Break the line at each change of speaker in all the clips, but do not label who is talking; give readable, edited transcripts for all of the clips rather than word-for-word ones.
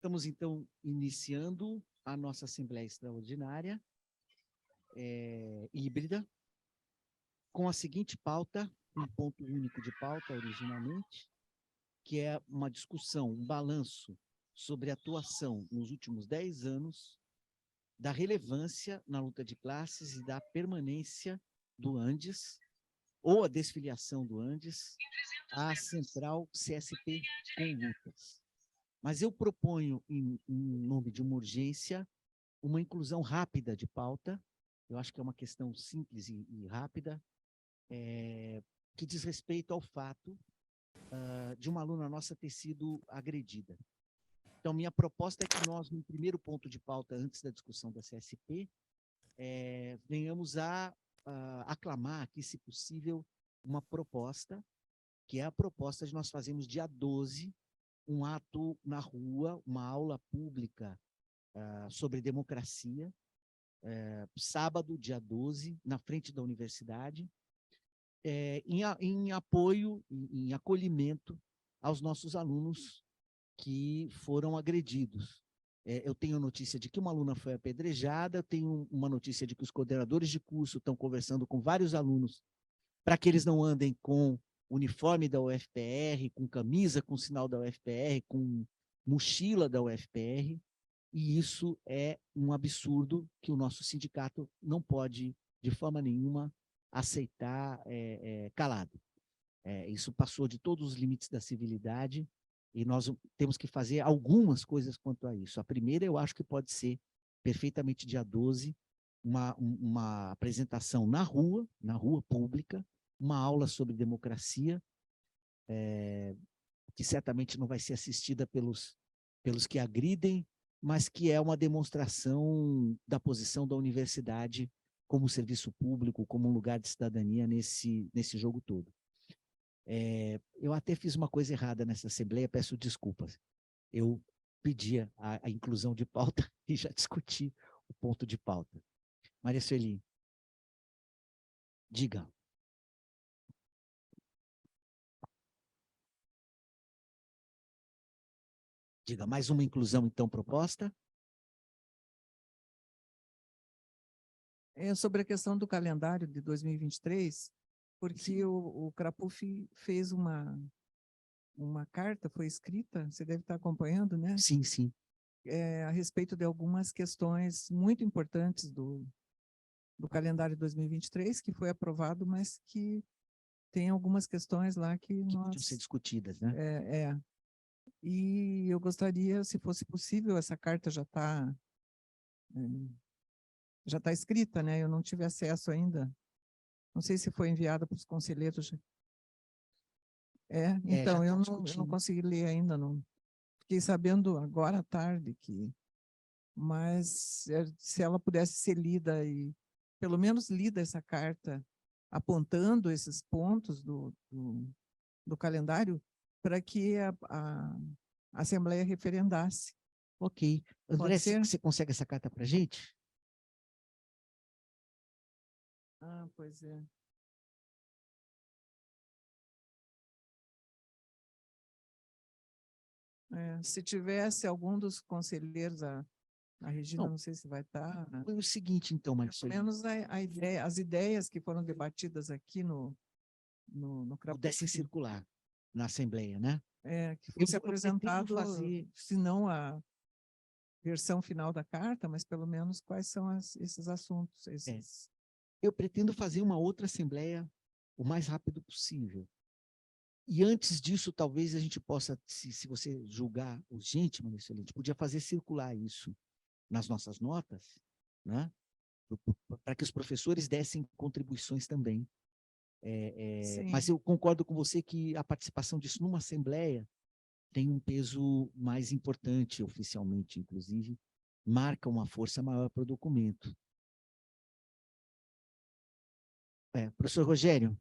Estamos, então, iniciando a nossa Assembleia Extraordinária híbrida, com a seguinte pauta, um ponto único de pauta originalmente, que é uma discussão, um balanço sobre a atuação nos últimos 10 anos da relevância na luta de classes e da permanência do Andes, ou a desfiliação do Andes, à central CSP com lutas. Mas eu proponho, em nome de uma urgência, uma inclusão rápida de pauta. Eu acho que é uma questão simples e rápida, que diz respeito ao fato de uma aluna nossa ter sido agredida. Então, minha proposta é que nós, no primeiro ponto de pauta, antes da discussão da CSP, venhamos a aclamar aqui, se possível, uma proposta, que é a proposta de nós fazermos dia 12, um ato na rua, uma aula pública sobre democracia, sábado, dia 12, na frente da universidade, em apoio, em acolhimento aos nossos alunos que foram agredidos. Eu tenho notícia de que uma aluna foi apedrejada, eu tenho uma notícia de que os coordenadores de curso estão conversando com vários alunos para que eles não andem com uniforme da UFPR, com camisa com sinal da UFPR, com mochila da UFPR, e isso é um absurdo que o nosso sindicato não pode, de forma nenhuma, aceitar calado. Isso passou de todos os limites da civilidade, e nós temos que fazer algumas coisas quanto a isso. A primeira, eu acho que pode ser perfeitamente dia 12, uma apresentação na rua pública, uma aula sobre democracia, que certamente não vai ser assistida pelos que agridem, mas que é uma demonstração da posição da universidade como serviço público, como um lugar de cidadania nesse jogo todo. Eu até fiz uma coisa errada nessa assembleia, peço desculpas. Eu pedia a inclusão de pauta e já discuti o ponto de pauta. Maria Sueli, diga. Diga, mais uma inclusão, então, proposta?
Sobre a questão do calendário de 2023, porque o Crapuf fez uma carta, foi escrita, você deve estar acompanhando, né?
Sim, sim.
A respeito de algumas questões muito importantes do calendário 2023, que foi aprovado, mas que tem algumas questões lá que
podiam ser discutidas, né?
E eu gostaria, se fosse possível, essa carta já está escrita, né? Eu não tive acesso ainda. Não sei se foi enviada para os conselheiros. Então, eu não consegui ler ainda, não. Fiquei sabendo agora à tarde mas se ela pudesse ser lida e pelo menos lida essa carta apontando esses pontos do calendário para que a Assembleia referendasse.
Ok. André, você consegue essa carta para a gente?
Pois é. Se tivesse algum dos conselheiros, a Regina, não sei se vai estar.
Foi o seguinte, então, Marcelo.
Pelo menos as ideias que foram debatidas aqui no
pudessem circular na Assembleia, né?
Que fosse apresentado, se não a versão final da carta, mas pelo menos quais são esses assuntos.
Eu pretendo fazer uma outra Assembleia o mais rápido possível. E antes disso, talvez a gente possa, se você julgar urgente, Maurício, a gente podia fazer circular isso nas nossas notas, né? Para que os professores dessem contribuições também. Mas eu concordo com você que a participação disso numa Assembleia tem um peso mais importante, oficialmente, inclusive, marca uma força maior para o documento. Professor Rogério.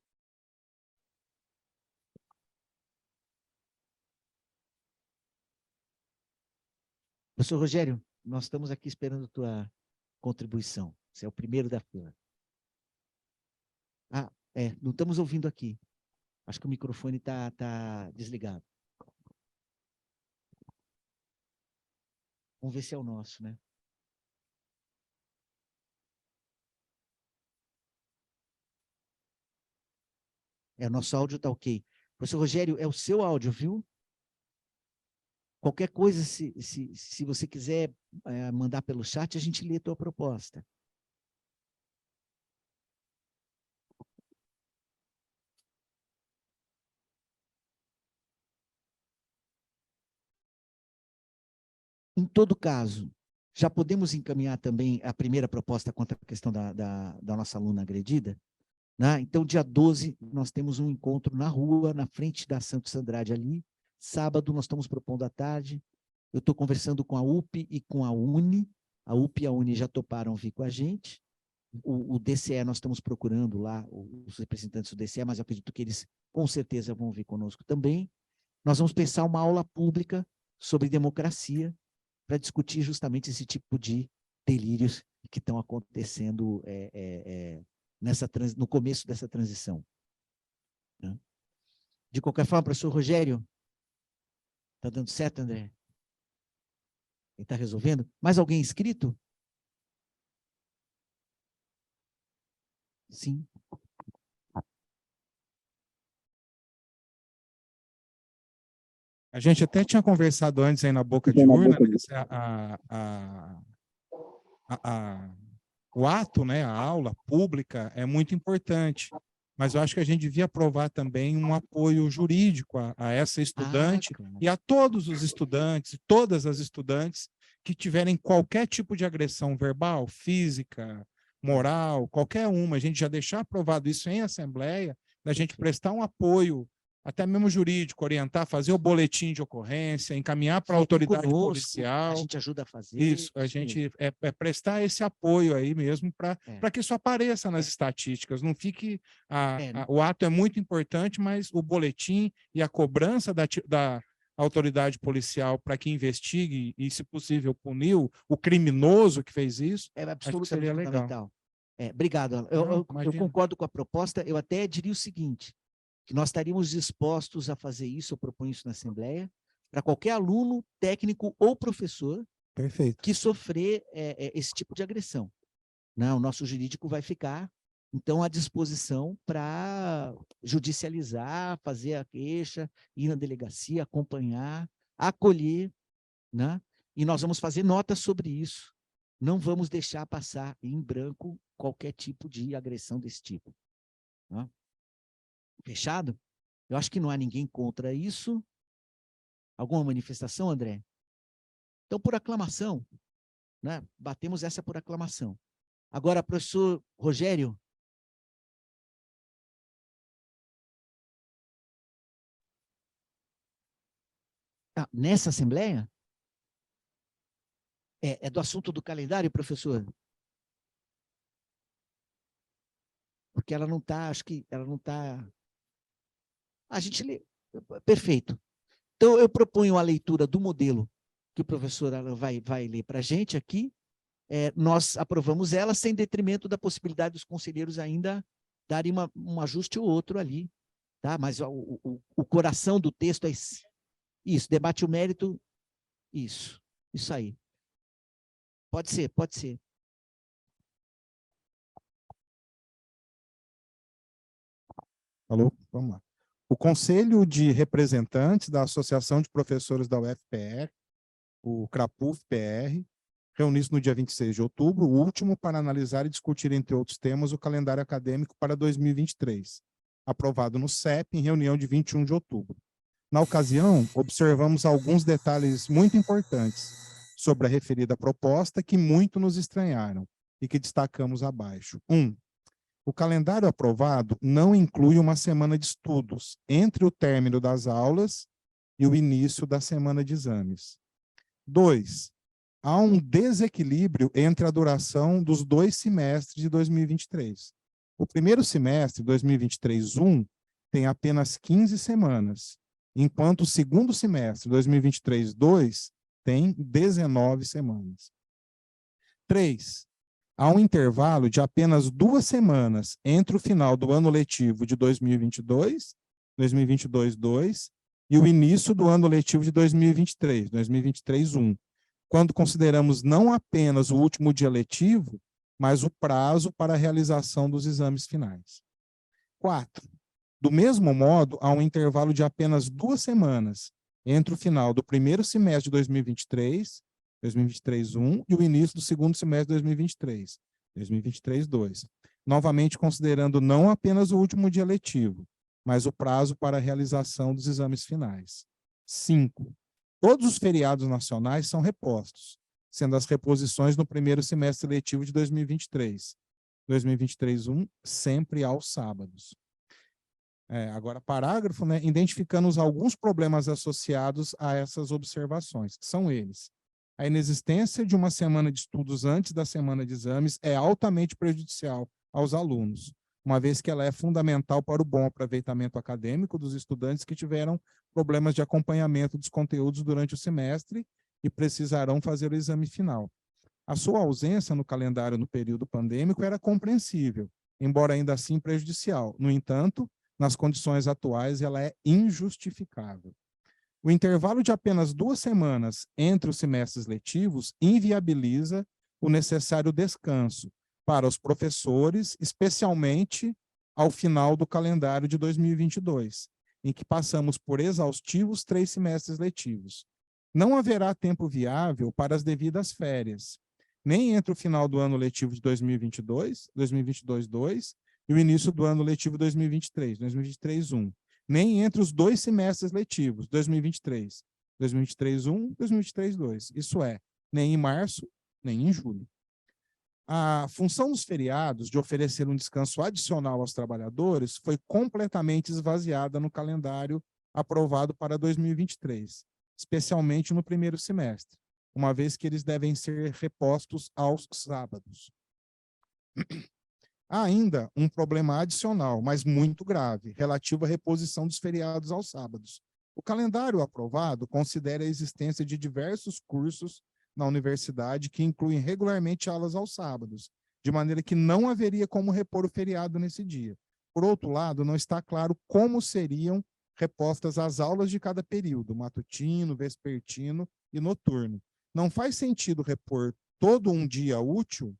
Professor Rogério, nós estamos aqui esperando a tua contribuição. Você é o primeiro da fila. Não estamos ouvindo aqui. Acho que o microfone está desligado. Vamos ver se é o nosso, né? O nosso áudio está ok. Professor Rogério, é o seu áudio, viu? Qualquer coisa, se você quiser mandar pelo chat, a gente lê a tua proposta. Em todo caso, já podemos encaminhar também a primeira proposta contra a questão da nossa aluna agredida? Né? Então, dia 12, nós temos um encontro na rua, na frente da Santos Andrade ali. Sábado, nós estamos propondo à tarde. Eu estou conversando com a UP e com a UNE. A UP e a UNE já toparam vir com a gente. O DCE, nós estamos procurando lá os representantes do DCE, mas eu acredito que eles, com certeza, vão vir conosco também. Nós vamos pensar uma aula pública sobre democracia para discutir justamente esse tipo de delírios que estão acontecendo no começo dessa transição. Né? De qualquer forma, professor Rogério, está dando certo, André? Ele está resolvendo? Mais alguém inscrito? Sim.
A gente até tinha conversado antes aí na boca de urna, o ato, né, a aula pública é muito importante, mas eu acho que a gente devia aprovar também um apoio jurídico a essa estudante
claro.
E a todos os estudantes, todas as estudantes que tiverem qualquer tipo de agressão verbal, física, moral, qualquer uma, a gente já deixar aprovado isso em assembleia, da gente prestar um apoio até mesmo jurídico, orientar, fazer o boletim de ocorrência, encaminhar para a autoridade policial.
A gente ajuda a fazer.
Isso, a gente prestar esse apoio aí mesmo para que isso apareça nas estatísticas, não fique... o ato é muito importante, mas o boletim e a cobrança da autoridade policial para que investigue e, se possível, punir o criminoso que fez isso,
absolutamente fundamental. Obrigado. Eu concordo com a proposta, eu até diria o seguinte, que nós estaríamos dispostos a fazer isso, eu proponho isso na Assembleia, para qualquer aluno, técnico ou professor que sofrer esse tipo de agressão. Não, o nosso jurídico vai ficar, então, à disposição para judicializar, fazer a queixa, ir na delegacia, acompanhar, acolher, né? E nós vamos fazer notas sobre isso. Não vamos deixar passar em branco qualquer tipo de agressão desse tipo. Né? Fechado? Eu acho que não há ninguém contra isso. Alguma manifestação, André? Então, por aclamação, né? Batemos essa por aclamação. Agora, professor Rogério. Nessa Assembleia? É do assunto do calendário, professor? Porque ela não está, acho que ela não está... A gente lê. Perfeito. Então, eu proponho a leitura do modelo que o professor vai ler para a gente aqui. Nós aprovamos ela sem detrimento da possibilidade dos conselheiros ainda darem um ajuste ou outro ali. Tá? Mas o coração do texto é isso, debate o mérito, isso aí. Pode ser, pode ser.
Alô? Vamos lá. O Conselho de Representantes da Associação de Professores da UFPR, o CRAPUF-PR, reuniu-se no dia 26 de outubro, o último, para analisar e discutir, entre outros temas, o calendário acadêmico para 2023, aprovado no CEP em reunião de 21 de outubro. Na ocasião, observamos alguns detalhes muito importantes sobre a referida proposta que muito nos estranharam e que destacamos abaixo. 1. O calendário aprovado não inclui uma semana de estudos entre o término das aulas e o início da semana de exames. 2. Há um desequilíbrio entre a duração dos 2 semestres de 2023. O primeiro semestre, 2023-1, tem apenas 15 semanas, enquanto o segundo semestre, 2023-2, tem 19 semanas. 3. Há um intervalo de apenas 2 semanas entre o final do ano letivo de 2022, 2022-2, e o início do ano letivo de 2023, 2023-1. quando consideramos não apenas o último dia letivo, mas o prazo para a realização dos exames finais. 4. Do mesmo modo, há um intervalo de apenas 2 semanas entre o final do primeiro semestre de 2023, 2023-1, e o início do segundo semestre de 2023, 2023-2. Novamente considerando não apenas o último dia letivo, mas o prazo para a realização dos exames finais. 5. Todos os feriados nacionais são repostos, sendo as reposições no primeiro semestre letivo de 2023, 2023-1, sempre aos sábados. Agora, parágrafo, né, identificando alguns problemas associados a essas observações, que são eles. A inexistência de uma semana de estudos antes da semana de exames é altamente prejudicial aos alunos, uma vez que ela é fundamental para o bom aproveitamento acadêmico dos estudantes que tiveram problemas de acompanhamento dos conteúdos durante o semestre e precisarão fazer o exame final. A sua ausência no calendário no período pandêmico era compreensível, embora ainda assim prejudicial. No entanto, nas condições atuais, ela é injustificável. O intervalo de apenas 2 semanas entre os semestres letivos inviabiliza o necessário descanso para os professores, especialmente ao final do calendário de 2022, em que passamos por exaustivos 3 semestres letivos. Não haverá tempo viável para as devidas férias, nem entre o final do ano letivo de 2022, 2022-2, e o início do ano letivo 2023, 2023-1, nem entre os 2 semestres letivos, 2023, 2023-1, 2023-2. Isso é, nem em março, nem em julho. A função dos feriados de oferecer um descanso adicional aos trabalhadores foi completamente esvaziada no calendário aprovado para 2023, especialmente no primeiro semestre, uma vez que eles devem ser repostos aos sábados. Há ainda um problema adicional, mas muito grave, relativo à reposição dos feriados aos sábados. O calendário aprovado considera a existência de diversos cursos na universidade que incluem regularmente aulas aos sábados, de maneira que não haveria como repor o feriado nesse dia. Por outro lado, não está claro como seriam repostas as aulas de cada período, matutino, vespertino e noturno. Não faz sentido repor todo um dia útil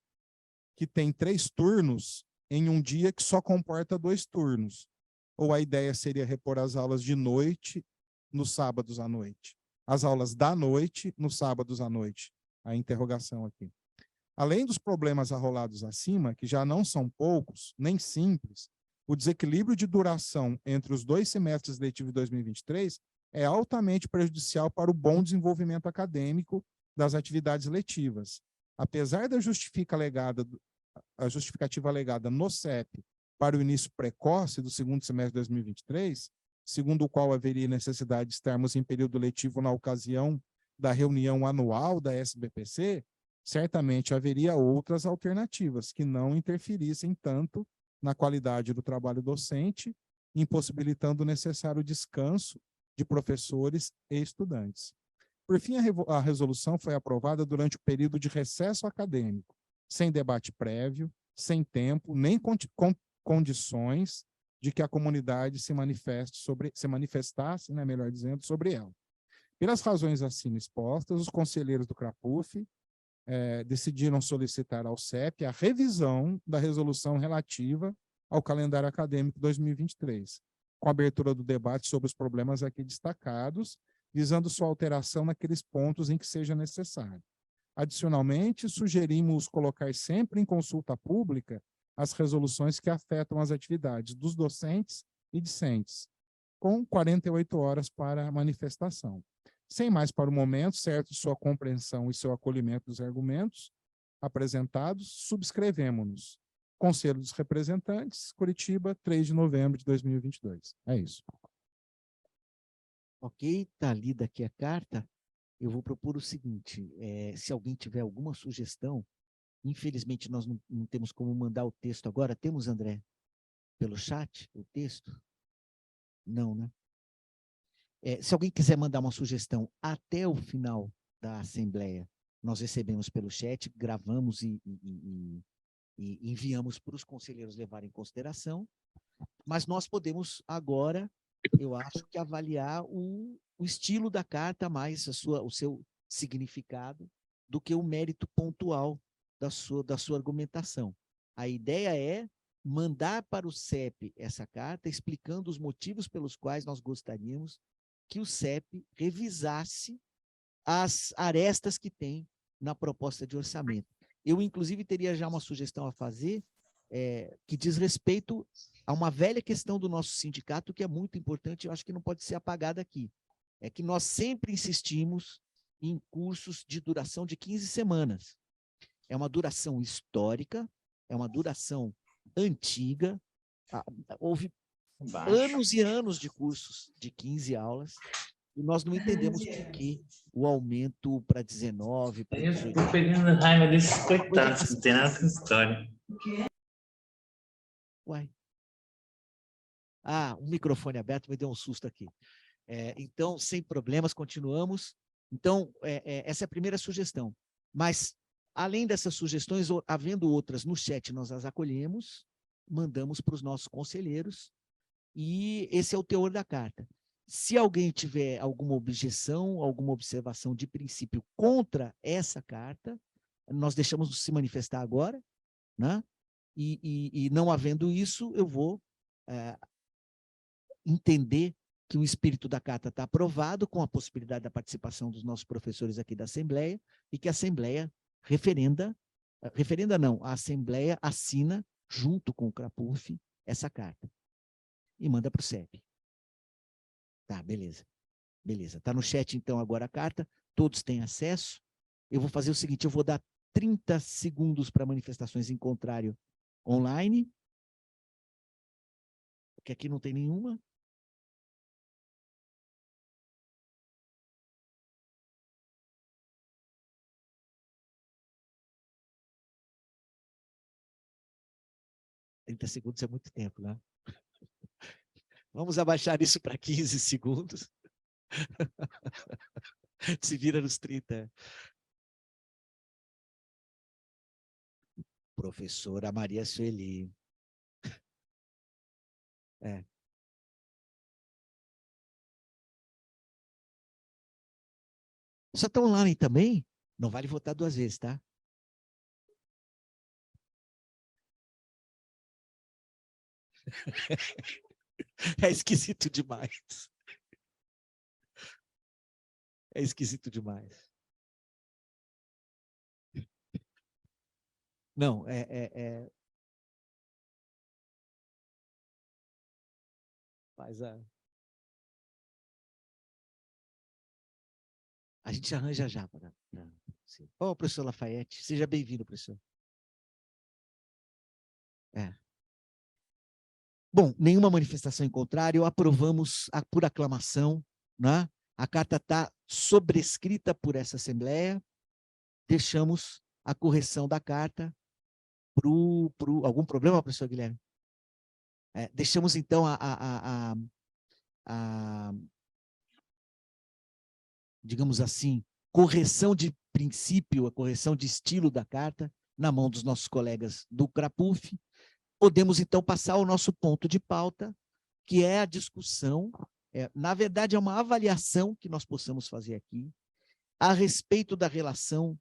que tem 3 turnos em um dia que só comporta 2 turnos. Ou a ideia seria repor as aulas de noite nos sábados à noite. As aulas da noite nos sábados à noite. A interrogação aqui. Além dos problemas arrolados acima, que já não são poucos, nem simples, o desequilíbrio de duração entre os 2 semestres letivos de 2023 é altamente prejudicial para o bom desenvolvimento acadêmico das atividades letivas. Apesar da justificativa alegada no CEP para o início precoce do segundo semestre de 2023, segundo o qual haveria necessidade de estarmos em período letivo na ocasião da reunião anual da SBPC, certamente haveria outras alternativas que não interferissem tanto na qualidade do trabalho docente, impossibilitando o necessário descanso de professores e estudantes. Por fim, a resolução foi aprovada durante o período de recesso acadêmico, sem debate prévio, sem tempo, nem condições de que a comunidade se manifestasse, né, melhor dizendo, sobre ela. Pelas razões acima expostas, os conselheiros do CRAPUF decidiram solicitar ao CEP a revisão da resolução relativa ao calendário acadêmico 2023, com a abertura do debate sobre os problemas aqui destacados, visando sua alteração naqueles pontos em que seja necessário. Adicionalmente, sugerimos colocar sempre em consulta pública as resoluções que afetam as atividades dos docentes e discentes, com 48 horas para a manifestação. Sem mais para o momento, certo de sua compreensão e seu acolhimento dos argumentos apresentados, subscrevemos-nos. Conselho dos Representantes, Curitiba, 3 de novembro de 2022. É isso.
Ok, está lida aqui a carta. Eu vou propor o seguinte, se alguém tiver alguma sugestão, infelizmente nós não temos como mandar o texto agora. Temos, André, pelo chat, o texto? Não, né? Se alguém quiser mandar uma sugestão até o final da Assembleia, nós recebemos pelo chat, gravamos e enviamos para os conselheiros levarem em consideração, mas nós podemos agora, eu acho que avaliar o estilo da carta, mais o seu significado, do que o mérito pontual da sua argumentação. A ideia é mandar para o CEP essa carta explicando os motivos pelos quais nós gostaríamos que o CEP revisasse as arestas que tem na proposta de orçamento. Eu, inclusive, teria já uma sugestão a fazer que diz respeito a uma velha questão do nosso sindicato, que é muito importante, eu acho que não pode ser apagada aqui. É que nós sempre insistimos em cursos de duração de 15 semanas. É uma duração histórica, é uma duração antiga, houve anos e anos de cursos de 15 aulas, e nós não entendemos por que o aumento para 19, para 18...
Eu fico pegando raiva desses coitados, que não tem nada com história.
Uai. O microfone aberto me deu um susto aqui. Então, sem problemas, continuamos. Então, essa é a primeira sugestão. Mas, além dessas sugestões, havendo outras no chat, nós as acolhemos, mandamos para os nossos conselheiros, e esse é o teor da carta. Se alguém tiver alguma objeção, alguma observação de princípio contra essa carta, nós deixamos se manifestar agora, né? E não havendo isso, eu vou entender que o espírito da carta está aprovado, com a possibilidade da participação dos nossos professores aqui da Assembleia, e que a Assembleia a Assembleia assina, junto com o CRAPUF, essa carta. E manda para o CEP. Tá, beleza. Beleza. Está no chat, então, agora a carta. Todos têm acesso. Eu vou fazer o seguinte, eu vou dar 30 segundos para manifestações em contrário online, porque aqui não tem nenhuma. Segundos é muito tempo, né? Vamos abaixar isso para 15 segundos. Se vira nos 30. Professora Maria Sueli. Só está online também? Não vale votar 2 vezes, tá? É esquisito demais. É esquisito demais. Não, Faz a gente arranja já para você. Professor Lafayette, seja bem-vindo, professor. Bom, nenhuma manifestação em contrário, aprovamos por aclamação, né? A carta está sobrescrita por essa Assembleia, deixamos a correção da carta algum problema, professor Guilherme? Deixamos, então, digamos assim, correção de princípio, a correção de estilo da carta, na mão dos nossos colegas do CRAPUF. Podemos, então, passar ao nosso ponto de pauta, que é a discussão, na verdade, é uma avaliação que nós possamos fazer aqui, a respeito da relação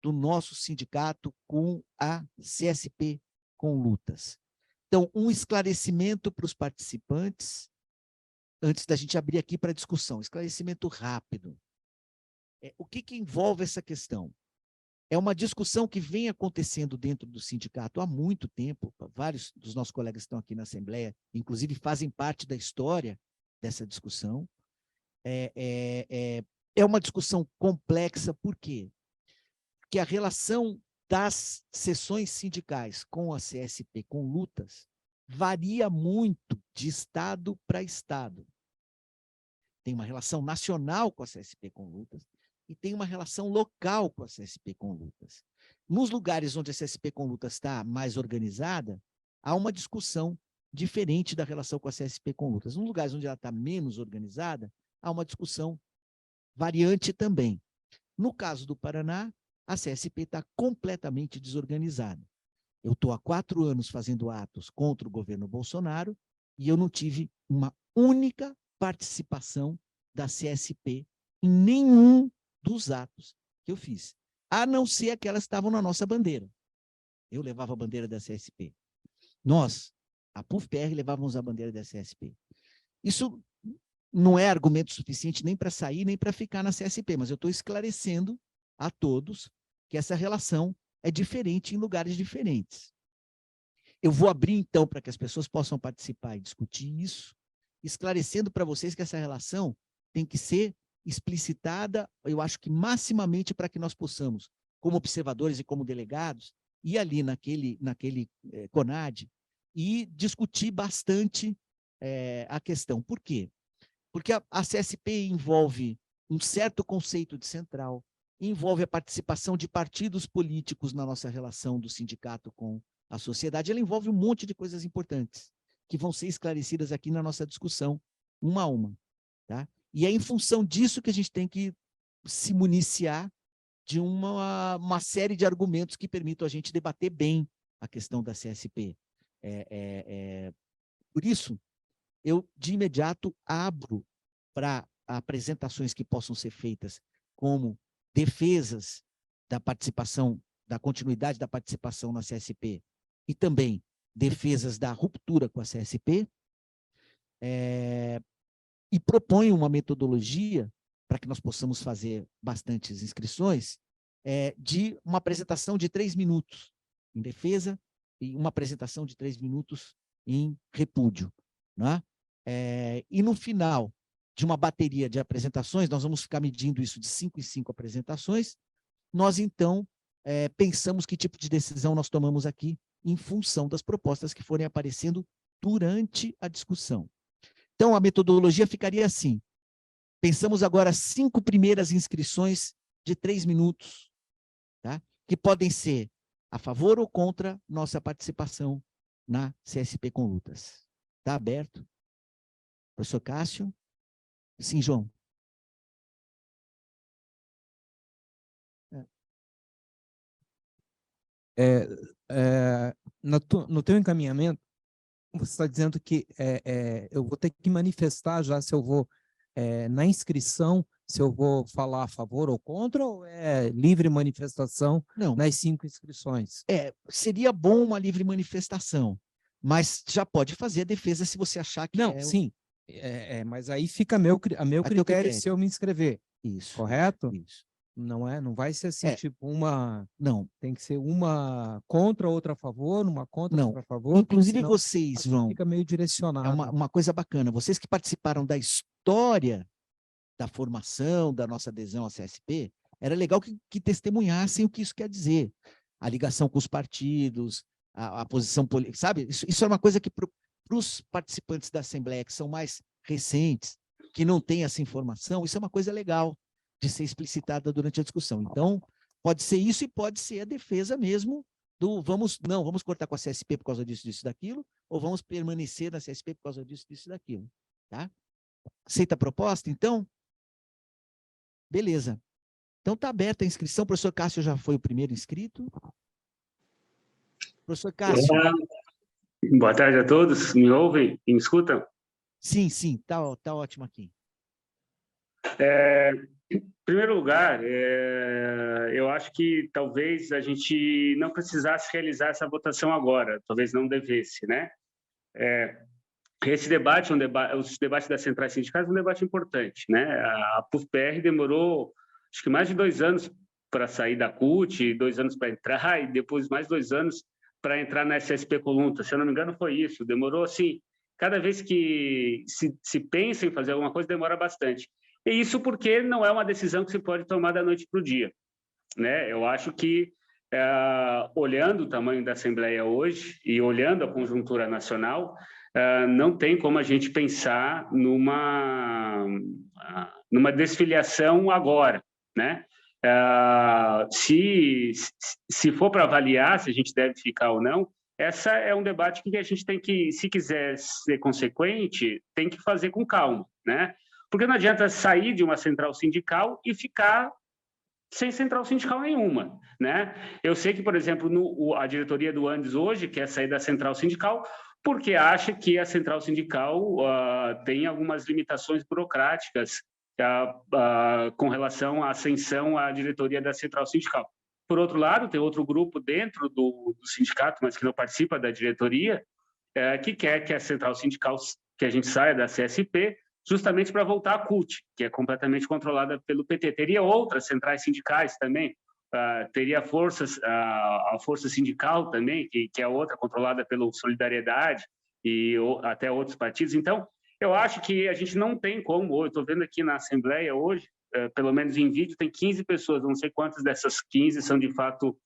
do nosso sindicato com a CSP com Lutas. Então, um esclarecimento para os participantes, antes da gente abrir aqui para a discussão, esclarecimento rápido. O que envolve essa questão? É uma discussão que vem acontecendo dentro do sindicato há muito tempo. Vários dos nossos colegas que estão aqui na Assembleia, inclusive, fazem parte da história dessa discussão. É uma discussão complexa, por quê? Porque a relação das seções sindicais com a CSP, com Lutas, varia muito de estado para estado. Tem uma relação nacional com a CSP com Lutas, e tem uma relação local com a CSP com Lutas. Nos lugares onde a CSP com Lutas está mais organizada, há uma discussão diferente da relação com a CSP com Lutas. Nos lugares onde ela está menos organizada, há uma discussão variante também. No caso do Paraná, a CSP está completamente desorganizada. Eu estou há 4 anos fazendo atos contra o governo Bolsonaro e eu não tive uma única participação da CSP em nenhum dos atos que eu fiz. a não ser aquelas que estavam na nossa bandeira. Eu levava a bandeira da CSP. Nós, a PUF-PR, levávamos a bandeira da CSP. Isso não é argumento suficiente nem para sair, nem para ficar na CSP, mas eu estou esclarecendo a todos que essa relação é diferente em lugares diferentes. Eu vou abrir, então, para que as pessoas possam participar e discutir isso, esclarecendo para vocês que essa relação tem que ser explicitada, eu acho que maximamente para que nós possamos, como observadores e como delegados, ir ali naquele CONAD e discutir bastante a questão. Por quê? Porque a CSP envolve um certo conceito de central, envolve a participação de partidos políticos na nossa relação do sindicato com a sociedade, ela envolve um monte de coisas importantes, que vão ser esclarecidas aqui na nossa discussão, uma a uma. Tá? E é em função disso que a gente tem que se municiar de uma série de argumentos que permitam a gente debater bem a questão da CSP. Por isso, eu, de imediato, abro para apresentações que possam ser feitas como defesas da participação, da continuidade da participação na CSP e também defesas da ruptura com a CSP, e proponho uma metodologia para que nós possamos fazer bastantes inscrições, de uma apresentação de 3 minutos em defesa e uma apresentação de 3 minutos em repúdio. Né? E no final de uma bateria de apresentações, nós vamos ficar medindo isso de 5 em 5 apresentações, nós então pensamos que tipo de decisão nós tomamos aqui em função das propostas que forem aparecendo durante a discussão. Então, a metodologia ficaria assim. Pensamos agora 5 primeiras inscrições de 3 minutos, tá? Que podem ser a favor ou contra nossa participação na CSP com lutas. Está aberto? Professor Cássio? Sim, João.
No teu encaminhamento, você está dizendo que eu vou ter que manifestar já se eu vou, na inscrição, se eu vou falar a favor ou contra, ou é livre manifestação nas 5 inscrições?
Seria bom uma livre manifestação, mas já pode fazer a defesa se você achar que
sim. Mas aí fica a meu critério se eu me inscrever.
Isso.
Correto?
Isso.
Não vai ser assim, tipo uma...
Não.
Tem que ser uma contra, outra a favor, uma contra, outra a favor.
Inclusive vocês, João...
Fica meio direcionado.
É uma coisa bacana. Vocês que participaram da história da formação, da nossa adesão à CSP, era legal que testemunhassem o que isso quer dizer. A ligação com os partidos, a posição política, sabe? Isso é uma coisa que para os participantes da Assembleia, que são mais recentes, que não têm essa informação, isso é uma coisa legal de ser explicitada durante a discussão. Então, pode ser isso e pode ser a defesa mesmo do vamos cortar com a CSP por causa disso, disso, daquilo, ou vamos permanecer na CSP por causa disso, disso, daquilo. Tá? Aceita a proposta, então? Beleza. Então, está aberta a inscrição. O professor Cássio já foi o primeiro inscrito. Professor Cássio.
Olá. Boa tarde a todos. Me ouvem e me escutam?
Sim, tá ótimo aqui.
Em primeiro lugar, eu acho que talvez a gente não precisasse realizar essa votação agora, talvez não devesse, né? Esse debate, os debates das centrais sindicais, é um debate importante, né? A PUF-PR demorou, acho que mais de 2 anos para sair da CUT, 2 anos para entrar, e depois mais 2 anos para entrar na SSP Colunta. Se eu não me engano, foi isso. Demorou, assim, cada vez que se pensa em fazer alguma coisa, demora bastante. E isso porque não é uma decisão que se pode tomar da noite para o dia, né? Eu acho que, olhando o tamanho da Assembleia hoje e olhando a conjuntura nacional, não tem como a gente pensar numa desfiliação agora, né? Se for para avaliar se a gente deve ficar ou não, essa é um debate que a gente tem que, se quiser ser consequente, tem que fazer com calma, né? Porque não adianta sair de uma central sindical e ficar sem central sindical nenhuma, né? Eu sei que, por exemplo, a diretoria do Andes hoje quer sair da central sindical porque acha que a central sindical tem algumas limitações burocráticas com relação à ascensão à diretoria da central sindical. Por outro lado, tem outro grupo dentro do sindicato, mas que não participa da diretoria, que quer que a central sindical, que a gente saia da CSP, justamente para voltar à CUT, que é completamente controlada pelo PT. Teria outras centrais sindicais também, teria a Força Sindical também, que é outra controlada pelo Solidariedade e até outros partidos. Então, eu acho que a gente não tem como, eu estou vendo aqui na Assembleia hoje, pelo menos em vídeo, tem 15 pessoas, não sei quantas dessas 15 são de fato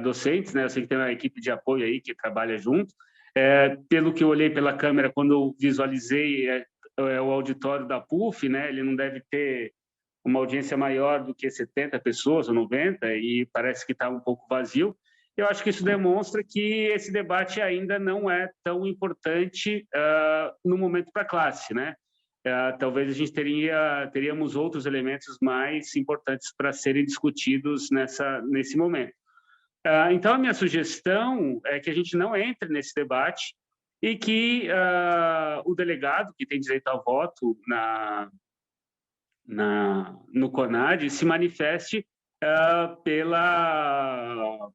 docentes, né? Eu sei que tem uma equipe de apoio aí que trabalha junto. Pelo que eu olhei pela câmera, quando eu visualizei o auditório da PUF, né? Ele não deve ter uma audiência maior do que 70 pessoas ou 90, e parece que está um pouco vazio. Eu acho que isso demonstra que esse debate ainda não é tão importante no momento para a classe, né? Talvez a gente teríamos outros elementos mais importantes para serem discutidos nesse momento. Então, a minha sugestão é que a gente não entre nesse debate e que o delegado, que tem direito ao voto no CONAD, se manifeste pela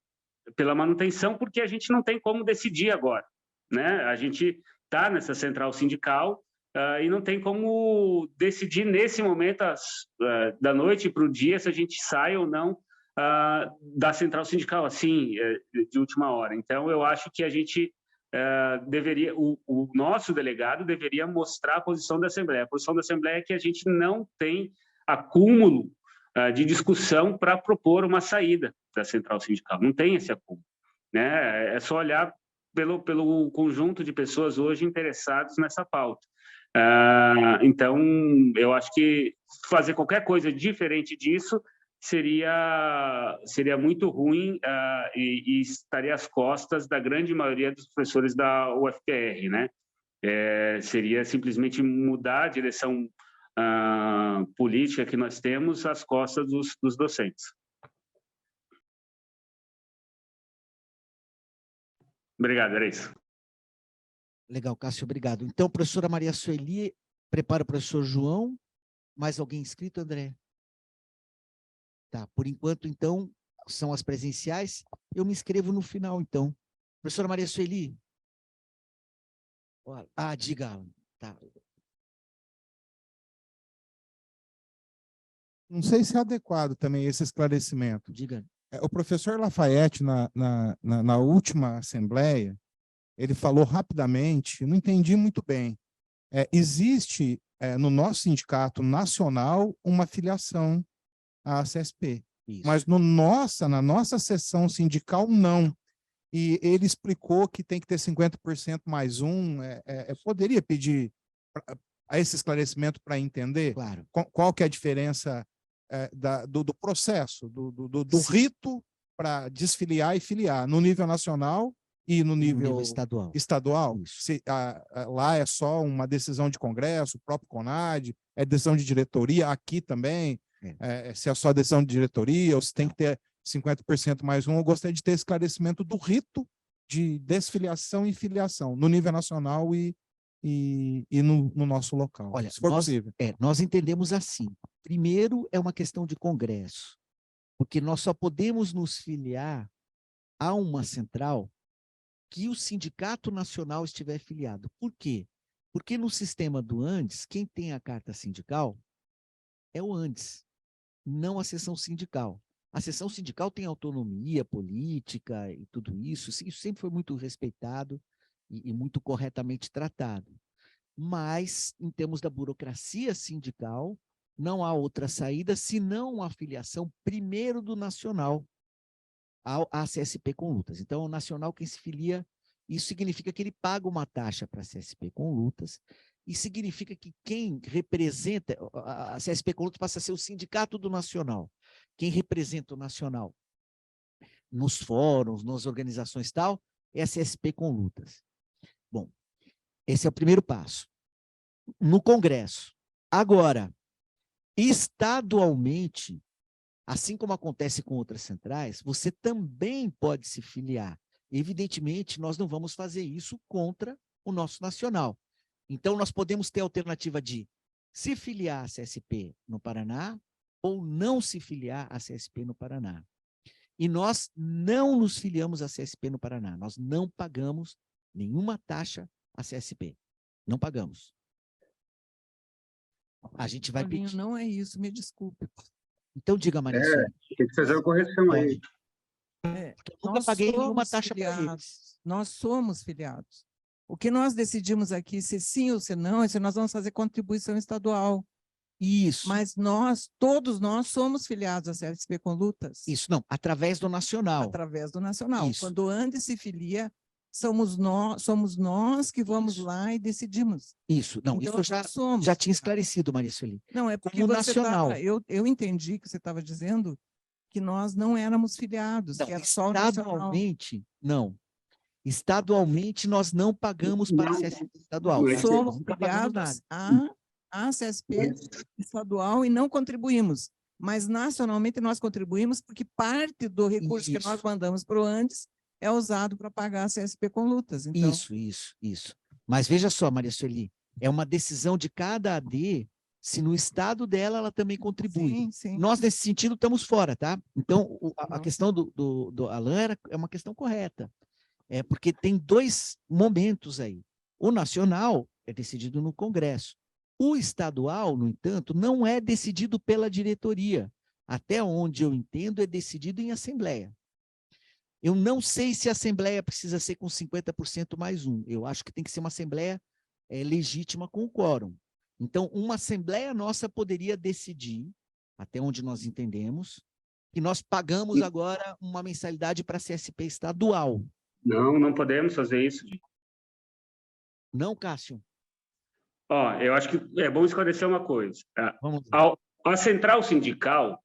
manutenção, porque a gente não tem como decidir agora, né? A gente está nessa central sindical e não tem como decidir nesse momento da noite para o dia se a gente sai ou não da central sindical, assim, de última hora. Então, eu acho que a gente deveria, o nosso delegado deveria mostrar a posição da Assembleia. A posição da Assembleia é que a gente não tem acúmulo de discussão para propor uma saída da central sindical. Não tem esse acúmulo, né? É só olhar pelo conjunto de pessoas hoje interessadas nessa pauta. Então, eu acho que fazer qualquer coisa diferente disso seria muito ruim e estaria às costas da grande maioria dos professores da UFPR, né? Seria simplesmente mudar a direção política que nós temos às costas dos docentes. Obrigado, era isso.
Legal, Cássio, obrigado. Então, professora Maria Sueli, prepara o professor João. Mais alguém inscrito, André? Tá, por enquanto, então, são as presenciais. Eu me inscrevo no final, então. Professora Maria Sueli. Diga. Tá.
Não sei se é adequado também esse esclarecimento.
Diga.
O professor Lafayette, na última assembleia, ele falou rapidamente, não entendi muito bem. Existe no nosso sindicato nacional uma filiação à CSP,
Isso.
mas na nossa seção sindical, não. E ele explicou que tem que ter 50% mais um. Poderia pedir esse esclarecimento para entender?
Claro.
Qual que é a diferença do processo, do rito para desfiliar e filiar no nível nacional e no nível estadual? Lá é só uma decisão de congresso, o próprio CONAD, é decisão de diretoria, aqui também, se é só decisão de diretoria, ou se tem que ter 50% mais um. Eu gostaria de ter esclarecimento do rito de desfiliação e filiação no nível nacional e no nosso local,
olha,
se for possível.
Nós entendemos assim. Primeiro, é uma questão de congresso, porque nós só podemos nos filiar a uma central que o Sindicato Nacional estiver filiado. Por quê? Porque no sistema do Andes, quem tem a carta sindical é o Andes, não a seção sindical. A seção sindical tem autonomia política e tudo isso, isso sempre foi muito respeitado e muito corretamente tratado. Mas, em termos da burocracia sindical, não há outra saída senão a filiação primeiro do Nacional à CSP com lutas. Então, o Nacional, quem se filia, isso significa que ele paga uma taxa para a CSP com lutas, e significa que quem representa, a CSP com lutas passa a ser o sindicato do Nacional. Quem representa o Nacional nos fóruns, nas organizações e tal, é a CSP com lutas. Bom, esse é o primeiro passo. No Congresso. Agora, estadualmente, assim como acontece com outras centrais, você também pode se filiar. Evidentemente, nós não vamos fazer isso contra o nosso nacional. Então, nós podemos ter a alternativa de se filiar à CSP no Paraná ou não se filiar à CSP no Paraná. E nós não nos filiamos à CSP no Paraná. Nós não pagamos nenhuma taxa à CSP. Não pagamos. A gente vai
Paulinho,
pedir.
não é isso, me desculpe.
Então, diga, Maria Sueli.
Tem que fazer uma correção aí.
Eu nunca paguei nenhuma
somos
taxa para eles.
filiados, nós somos filiados. O que nós decidimos aqui, se sim ou se não, é se nós vamos fazer contribuição estadual.
Isso.
Mas todos nós somos filiados à CSP com lutas.
Isso, não, através do Nacional.
Através do Nacional.
Isso.
Quando o Andes se filia, somos nós que vamos lá e decidimos.
Isso, não,
Então,
isso eu
nós somos
já tinha
filiados.
esclarecido, Maria Sueli.
Não, é porque
Como
você
nacional.
eu entendi que você estava dizendo que nós não éramos filiados,
Não,
que era só o Nacional.
estadualmente, não. Estadualmente, nós não pagamos para a CSP estadual.
Não é
tá?
que-
Somos
Nunca pagamos
filiados
nada.
à CSP estadual e não contribuímos. Mas nacionalmente nós contribuímos porque parte do recurso que nós
Isso.
mandamos para o Andes é usado para pagar a CSP com lutas. Então,
Isso. Mas veja só, Maria Sueli, é uma decisão de cada AD, se no estado dela ela também contribui.
sim, sim.
Nós, nesse sentido, estamos fora, tá? Então, a
Não.
questão do Alan é uma questão correta. É porque tem dois momentos aí. O nacional é decidido no Congresso. O estadual, no entanto, não é decidido pela diretoria. Até onde eu entendo, é decidido em assembleia. Eu não sei se a assembleia precisa ser com 50% mais um. Eu acho que tem que ser uma assembleia legítima com o quórum. Então, uma assembleia nossa poderia decidir, até onde nós entendemos, que nós pagamos agora uma mensalidade para a CSP estadual.
Não podemos fazer isso.
Não, Cássio?
Ó, eu acho que é bom esclarecer uma coisa.
Vamos lá.
A central sindical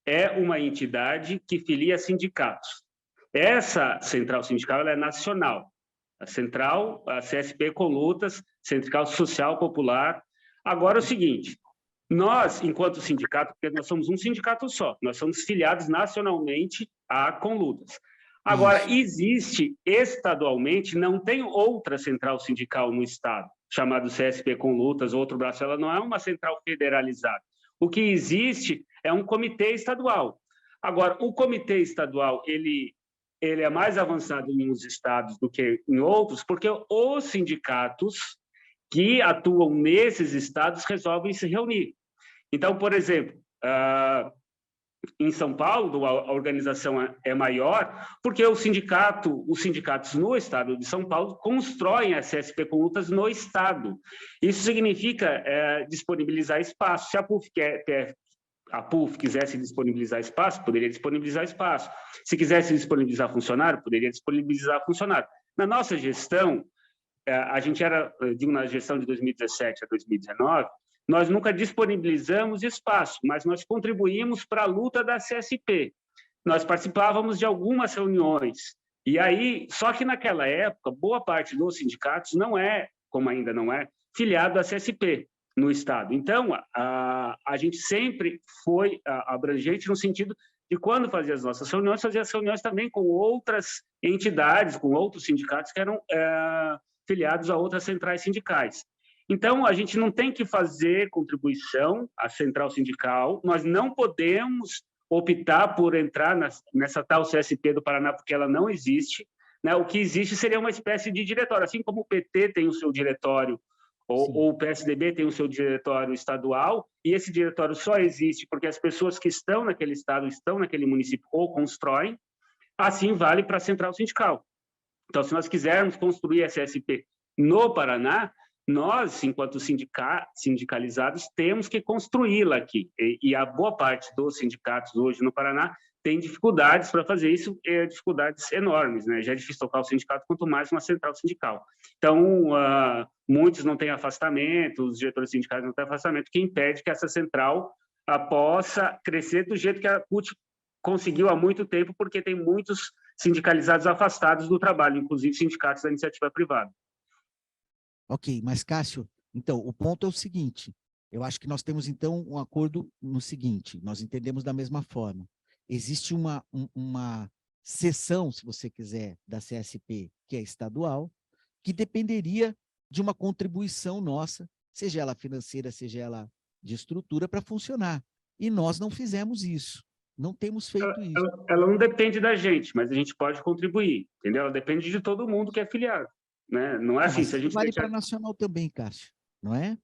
é uma entidade que filia sindicatos. Essa central sindical ela é nacional. A central, a CSP com lutas, Central Social Popular. Agora é o seguinte, nós, enquanto sindicato, porque nós somos um sindicato só, nós somos filiados nacionalmente à Conlutas. Agora, existe estadualmente, não tem outra central sindical no estado, chamado CSP com lutas, outro braço, ela não é uma central federalizada. O que existe é um comitê estadual. Agora, o comitê estadual, ele é mais avançado em uns estados do que em outros, porque os sindicatos que atuam nesses estados resolvem se reunir. Então, por exemplo, em São Paulo, a organização é maior, porque os sindicatos no estado de São Paulo constroem a CSP com lutas no estado. Isso significa disponibilizar espaço. Se a PUF quisesse disponibilizar espaço, poderia disponibilizar espaço. Se quisesse disponibilizar funcionário, poderia disponibilizar funcionário. Na nossa gestão, a gente na gestão de 2017 a 2019, nós nunca disponibilizamos espaço, mas nós contribuímos para a luta da CSP. Nós participávamos de algumas reuniões. E aí, só que naquela época, boa parte dos sindicatos não é, como ainda não é, filiado à CSP no estado. Então, a gente sempre foi abrangente no sentido de quando fazia as nossas reuniões, fazia as reuniões também com outras entidades, com outros sindicatos que eram filiados a outras centrais sindicais. Então, a gente não tem que fazer contribuição à central sindical, nós não podemos optar por entrar nessa tal CSP do Paraná, porque ela não existe, né? O que existe seria uma espécie de diretório, assim como o PT tem o seu diretório, ou o PSDB tem o seu diretório estadual, e esse diretório só existe porque as pessoas que estão naquele estado, estão naquele município ou constroem, assim vale para a central sindical. Então, se nós quisermos construir a CSP no Paraná, nós, enquanto sindicalizados, temos que construí-la aqui. E a boa parte dos sindicatos hoje no Paraná tem dificuldades para fazer isso, dificuldades enormes, né? Já é difícil tocar o sindicato, quanto mais uma central sindical. Então, muitos não têm afastamento, os diretores sindicais não têm afastamento, que impede que essa central possa crescer do jeito que a CUT conseguiu há muito tempo, porque tem muitos sindicalizados afastados do trabalho, inclusive sindicatos da iniciativa privada.
Ok, mas Cássio, então, o ponto é o seguinte, eu acho que nós temos, então, um acordo no seguinte, nós entendemos da mesma forma. Existe uma seção, se você quiser, da CSP, que é estadual, que dependeria de uma contribuição nossa, seja ela financeira, seja ela de estrutura, para funcionar. E nós não fizemos isso. Não temos feito isso.
Ela não depende da gente, mas a gente pode contribuir, entendeu? Ela depende de todo mundo que é afiliado, né? Não é assim,
Mas
se a gente
vale
deixar...
para nacional também, Cássio, não é?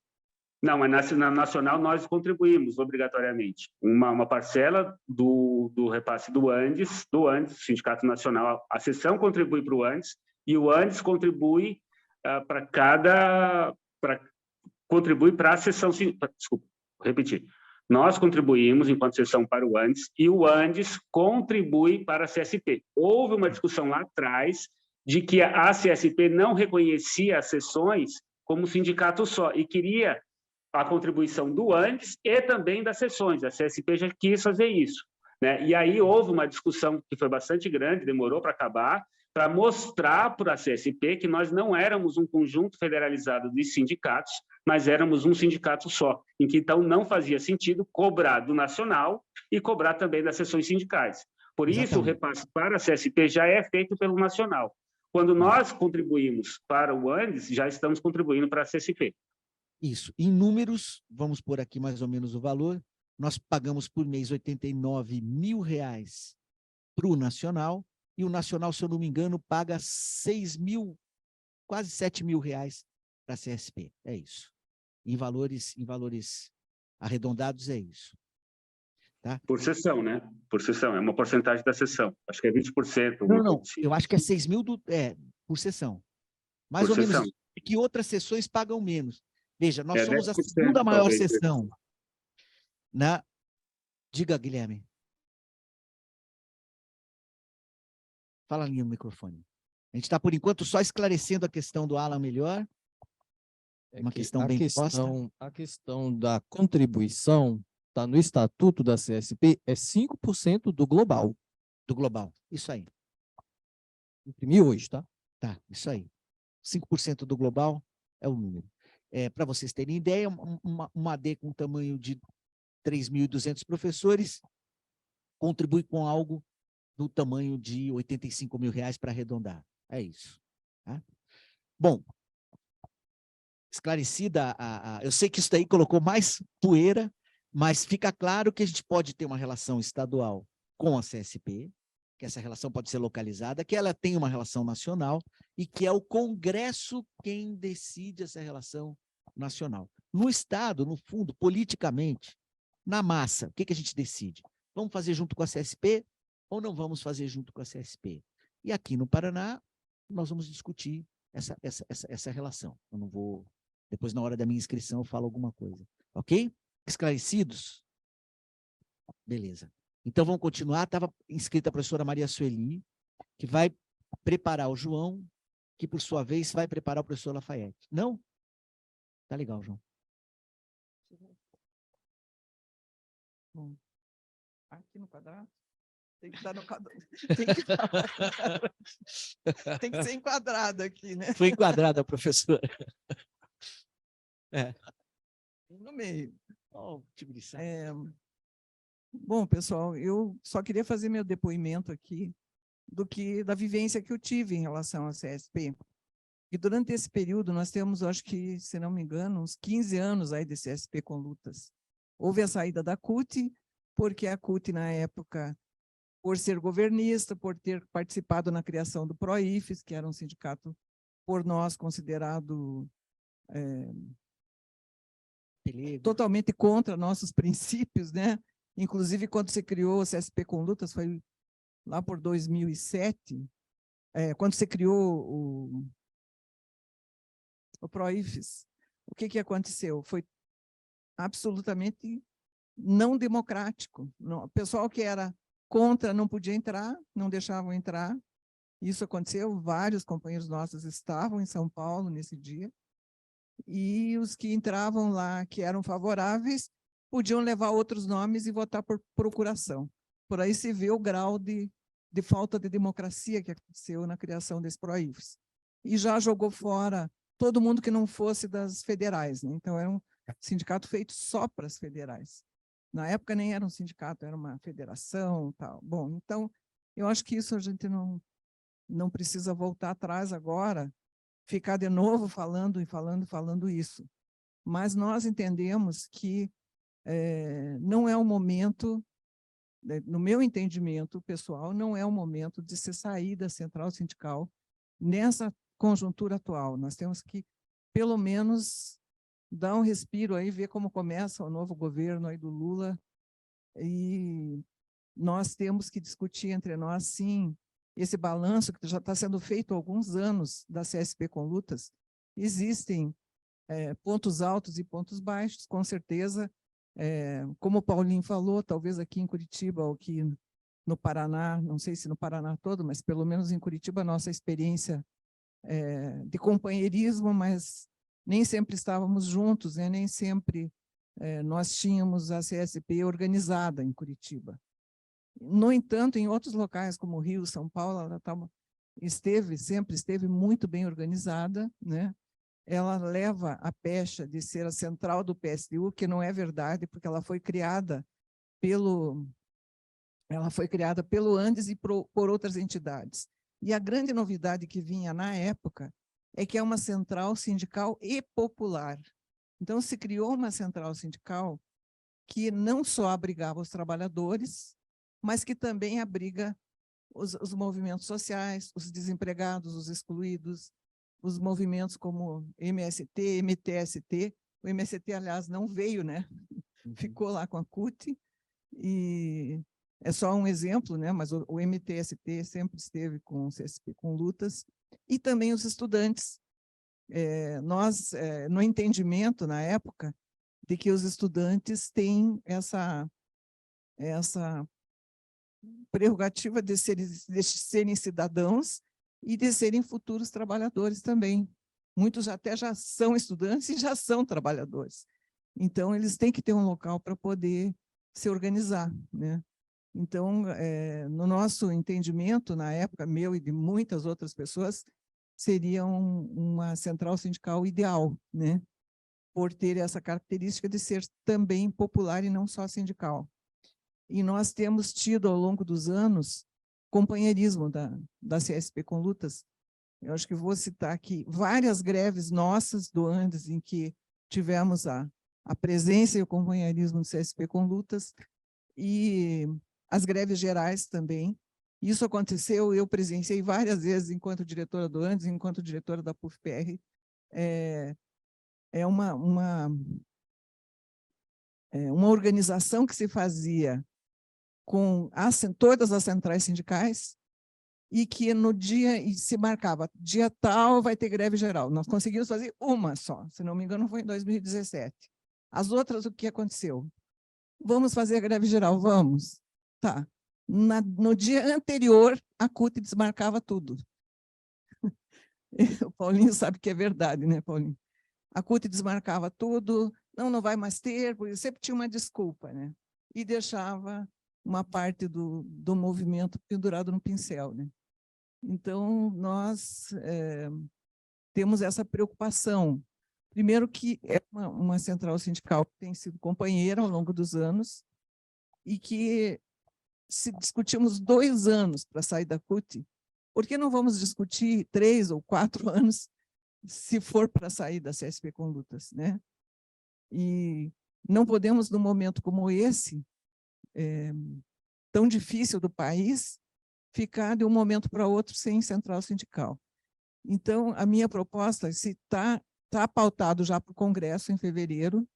Não, mas na nacional nós contribuímos obrigatoriamente. Uma parcela do repasse do Andes, Sindicato Nacional, a seção contribui para o Andes, e o Andes contribui contribui para a seção... Desculpa, vou repetir. Nós contribuímos enquanto seção para o Andes, e o Andes contribui para a CSP. Houve uma discussão lá atrás de que a CSP não reconhecia as seções como sindicato só, e queria a contribuição do Andes e também das seções. A CSP já quis fazer isso, né? E aí houve uma discussão que foi bastante grande, demorou para acabar, para mostrar para a CSP que nós não éramos um conjunto federalizado de sindicatos, mas éramos um sindicato só, em que então não fazia sentido cobrar do nacional e cobrar também das seções sindicais. Por isso,
Exatamente.
o repasse para a CSP já é feito pelo nacional. Quando nós contribuímos para o Andes, já estamos contribuindo para a CSP.
Isso. Em números, vamos pôr aqui mais ou menos o valor, nós pagamos por mês R$ 89 mil para o nacional, e o nacional, se eu não me engano, paga 6 mil, quase 7 mil reais para a CSP. É isso. Em valores arredondados, é isso. Tá?
Por sessão, né? Por sessão, é uma porcentagem da sessão. Acho que é 20%.
Não, eu acho que é 6 mil por sessão. Mais ou menos isso. E que outras sessões pagam menos. Veja, nós somos a segunda maior sessão. Diga, Guilherme. Fala ali no microfone. A gente está, por enquanto, só esclarecendo a questão do Alan melhor. Uma questão bem posta.
A questão da contribuição está no estatuto da CSP, é 5% do global.
Do global, isso aí.
Imprimi hoje, tá?
Tá, isso aí. 5% do global é o número. Para vocês terem ideia, uma AD com tamanho de 3.200 professores contribui com algo do tamanho de 85 mil reais para arredondar. É isso. Tá? Bom, esclarecida, eu sei que isso daí colocou mais poeira, mas fica claro que a gente pode ter uma relação estadual com a CSP, que essa relação pode ser localizada, que ela tem uma relação nacional e que é o Congresso quem decide essa relação nacional. No Estado, no fundo, politicamente, na massa, o que a gente decide? Vamos fazer junto com a CSP ou não vamos fazer junto com a CSP? E aqui no Paraná, nós vamos discutir essa relação. Eu não vou... Depois, na hora da minha inscrição, eu falo alguma coisa. Ok? Esclarecidos? Beleza. Então, vamos continuar. Estava inscrita a professora Maria Sueli, que vai preparar o João, que, por sua vez, vai preparar o professor Lafayette. Não? Tá legal, João.
Bom, aqui no quadrado? Tem que estar no quadrado. Tem que ser enquadrado aqui, né?
Foi enquadrada, professora.
No meio.
Oh, tipo de saco.
Bom, pessoal, eu só queria fazer meu depoimento aqui da vivência que eu tive em relação à CSP. E durante esse período, nós temos, acho que, se não me engano, uns 15 anos aí de CSP com lutas. Houve a saída da CUT, porque a CUT, na época, por ser governista, por ter participado na criação do PROIFES, que era um sindicato, por nós, considerado totalmente contra nossos princípios, né? Inclusive, quando se criou o CSP com lutas, foi lá por 2007, quando se criou o PROIFES, o que aconteceu? Foi absolutamente não democrático. O pessoal que era contra não podia entrar, não deixavam entrar. Isso aconteceu, vários companheiros nossos estavam em São Paulo nesse dia, e os que entravam lá, que eram favoráveis, podiam levar outros nomes e votar por procuração. Por aí se vê o grau de falta de democracia que aconteceu na criação desse PROIFES. E já jogou fora todo mundo que não fosse das federais, né? Então, era um sindicato feito só para as federais. Na época, nem era um sindicato, era uma federação, tal. Bom, então, eu acho que isso a gente não precisa voltar atrás agora, ficar de novo falando isso. Mas nós entendemos que não é o momento no meu entendimento pessoal, não é o momento de se sair da central sindical nessa conjuntura atual. Nós temos que, pelo menos, dar um respiro aí, ver como começa o novo governo aí do Lula, e nós temos que discutir entre nós, sim, esse balanço que já está sendo feito há alguns anos da CSP com Lutas. Existem pontos altos e pontos baixos, com certeza. Como o Paulinho falou, talvez aqui em Curitiba ou aqui no Paraná, não sei se no Paraná todo, mas pelo menos em Curitiba, a nossa experiência de companheirismo, mas nem sempre estávamos juntos, né? Nem sempre nós tínhamos a CSP organizada em Curitiba. No entanto, em outros locais, como Rio, São Paulo, ela sempre esteve muito bem organizada, né? Ela leva a pecha de ser a central do PSTU, que não é verdade, porque ela foi criada pelo Andes e por outras entidades. E a grande novidade que vinha na época é que é uma central sindical e popular. Então, se criou uma central sindical que não só abrigava os trabalhadores, mas que também abriga os movimentos sociais, os desempregados, os excluídos, os movimentos como MST, MTST. O MST, aliás, não veio, né? Ficou lá com a CUT, e é só um exemplo, né? Mas o MTST sempre esteve com o CSP, com Lutas, e também os estudantes. Nós, no entendimento, na época, de que os estudantes têm essa prerrogativa de serem cidadãos e de serem futuros trabalhadores também. Muitos até já são estudantes e já são trabalhadores. Então, eles têm que ter um local para poder se organizar, né? Então, no nosso entendimento, na época, meu e de muitas outras pessoas, seria uma central sindical ideal, né? Por ter essa característica de ser também popular e não só sindical. E nós temos tido, ao longo dos anos, companheirismo da CSP com Lutas. Eu acho que vou citar aqui várias greves nossas do Andes, em que tivemos a presença e o companheirismo do CSP com Lutas, e as greves gerais também. Isso aconteceu, eu presenciei várias vezes enquanto diretora do Andes, enquanto diretora da PUF-PR. É uma organização que se fazia com todas as centrais sindicais, e que no dia, e se marcava, dia tal vai ter greve geral. Nós conseguimos fazer uma só, se não me engano foi em 2017. As outras, o que aconteceu? Vamos fazer a greve geral, vamos. Tá. No dia anterior, a CUT desmarcava tudo. O Paulinho sabe que é verdade, né, Paulinho? A CUT desmarcava tudo, não vai mais ter, porque sempre tinha uma desculpa, né? E deixava uma parte do movimento pendurado no pincel, né? Então, nós temos essa preocupação. Primeiro que é uma central sindical que tem sido companheira ao longo dos anos, e que, se discutimos 2 anos para sair da CUT, por que não vamos discutir 3 ou 4 anos se for para sair da CSP com Lutas, né? E não podemos, num momento como esse, tão difícil do país, ficar de um momento para outro sem central sindical. Então, a minha proposta, se está pautado já para o Congresso em fevereiro,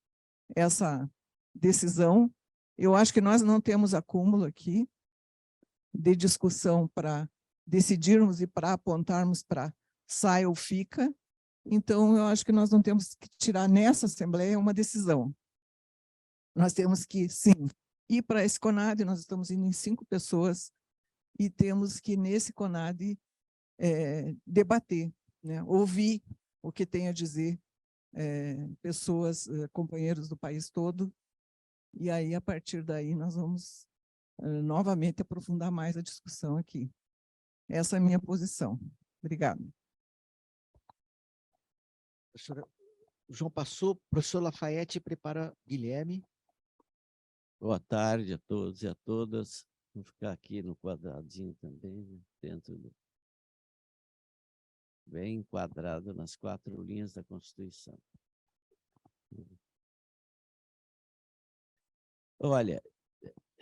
essa decisão, eu acho que nós não temos acúmulo aqui de discussão para decidirmos e para apontarmos para sai ou fica. Então, eu acho que nós não temos que tirar nessa Assembleia uma decisão. Nós temos que, sim, ir para esse CONAD, nós estamos indo em 5 pessoas, e temos que, nesse CONAD, debater, né? Ouvir o que tem a dizer pessoas, companheiros do país todo, e aí, a partir daí, nós vamos novamente aprofundar mais a discussão aqui. Essa é a minha posição. Obrigada.
Professora, o João passou, professor Lafayette prepara Guilherme.
Boa tarde a todos e a todas. Vou ficar aqui no quadradinho também, né? Dentro do... bem enquadrado nas 4 linhas da Constituição. Olha,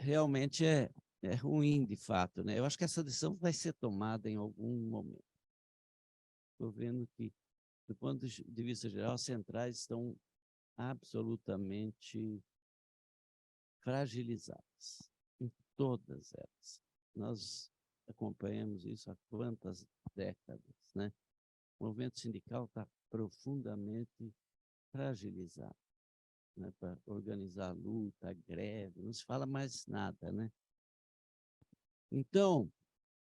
realmente é ruim, de fato, né? Eu acho que essa decisão vai ser tomada em algum momento. Estou vendo que, do ponto de vista geral, as centrais estão absolutamente fragilizadas, em todas elas. Nós acompanhamos isso há quantas décadas, né? O movimento sindical está profundamente fragilizado, né? Para organizar a luta, a greve, não se fala mais nada, né? Então,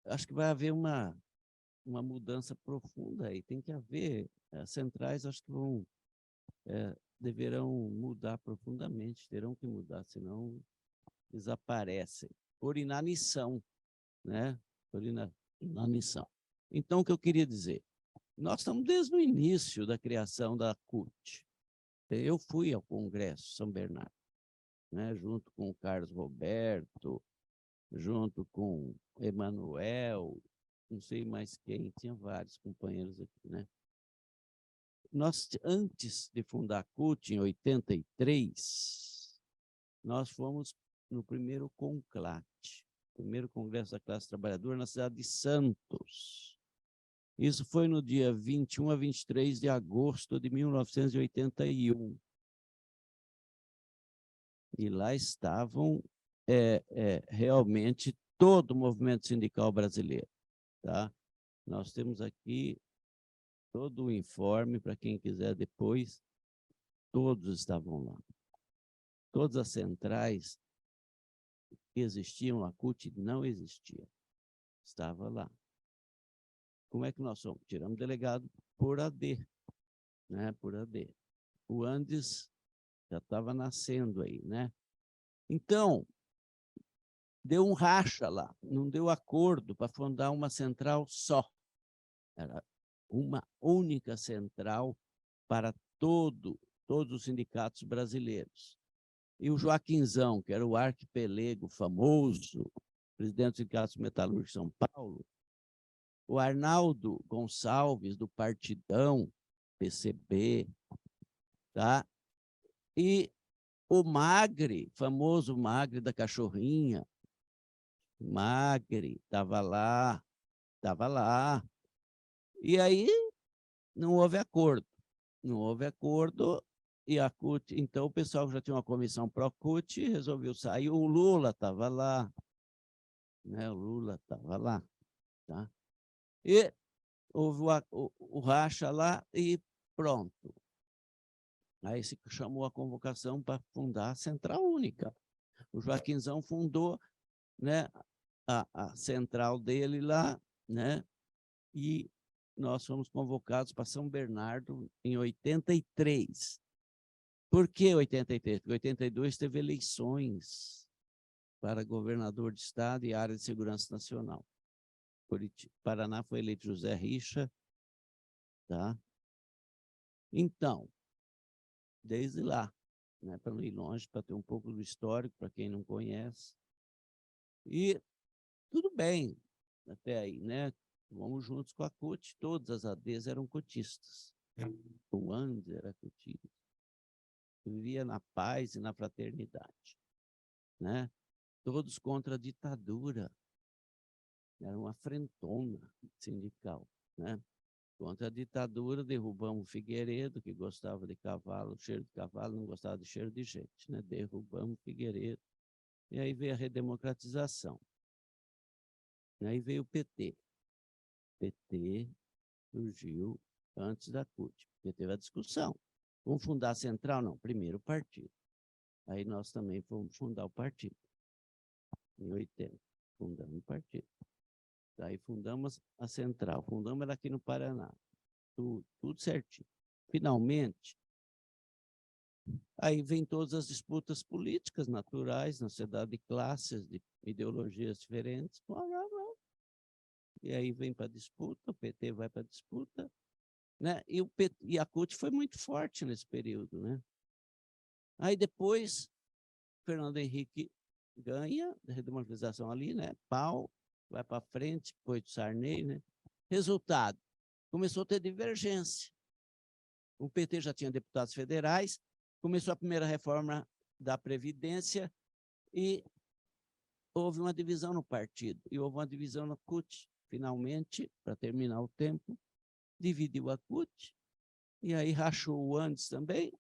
acho que vai haver uma mudança profunda aí, tem que haver, as centrais acho que deverão mudar profundamente, terão que mudar, senão desaparecem, por inanição, né? Por inanição. Então, o que eu queria dizer? Nós estamos desde o início da criação da CUT. Eu fui ao Congresso São Bernardo, né? Junto com o Carlos Roberto, junto com Emanuel, não sei mais quem, tinha vários companheiros aqui, né? Nós, antes de fundar a CUT, em 83, nós fomos no primeiro CONCLAT, primeiro Congresso da Classe Trabalhadora, na cidade de Santos. Isso foi no dia 21 a 23 de agosto de 1981. E lá estavam realmente todo o movimento sindical brasileiro. Tá? Nós temos aqui todo o informe, para quem quiser depois, todos estavam lá. Todas as centrais que existiam, a CUT não existia, estava lá. Como é que nós somos? Tiramos delegado por AD, né? Por AD. O Andes já estava nascendo aí, né? Então, deu um racha lá, não deu acordo para fundar uma central só. Era uma única central para todos os sindicatos brasileiros. E o Joaquinzão, que era o arquipelego famoso, presidente do Sindicato Metalúrgico de São Paulo, o Arnaldo Gonçalves, do Partidão, PCB, tá? E o Magre, famoso Magre da Cachorrinha, Magre, estava lá. E aí não houve acordo. Não houve acordo e a CUT, então o pessoal já tinha uma comissão pró-CUT, resolveu sair. O Lula estava lá, né? O Lula estava lá, tá? E houve o racha lá e pronto. Aí se chamou a convocação para fundar a Central Única. O Joaquinzão fundou, né, a central dele lá, né? E nós fomos convocados para São Bernardo em 83. Por que 83? Porque 82 teve eleições para governador de estado e área de segurança nacional. Paraná foi eleito José Richa, tá? Então, desde lá, né, para não ir longe, para ter um pouco do histórico, para quem não conhece. E tudo bem, até aí, né? Vamos juntos com a CUT, todas as ADs eram cotistas. O Andes era cotista. Vivia na paz e na fraternidade, né? Todos contra a ditadura. Era uma afrentona sindical, né? Contra a ditadura, derrubamos o Figueiredo, que gostava de cavalo, cheiro de cavalo, não gostava de cheiro de gente, né? Derrubamos o Figueiredo. E aí veio a redemocratização. E aí veio o PT. O PT surgiu antes da CUT, porque teve a discussão. Vamos fundar a central? Não, primeiro o partido. Aí nós também fomos fundar o partido. Em 80, fundamos o partido. Daí fundamos a central, fundamos ela aqui no Paraná. Tudo certinho. Finalmente, aí vem todas as disputas políticas naturais, na sociedade de classes, de ideologias diferentes. E aí vem para a disputa, o PT vai para a disputa, né? E a CUT foi muito forte nesse período, né? Aí depois, Fernando Henrique ganha, a redemocratização ali, né? Pau, vai para frente, depois do Sarney, né? Resultado, começou a ter divergência. O PT já tinha deputados federais, começou a primeira reforma da Previdência e houve uma divisão no partido e houve uma divisão na CUT. Finalmente, para terminar o tempo, dividiu a CUT e aí rachou o antes também.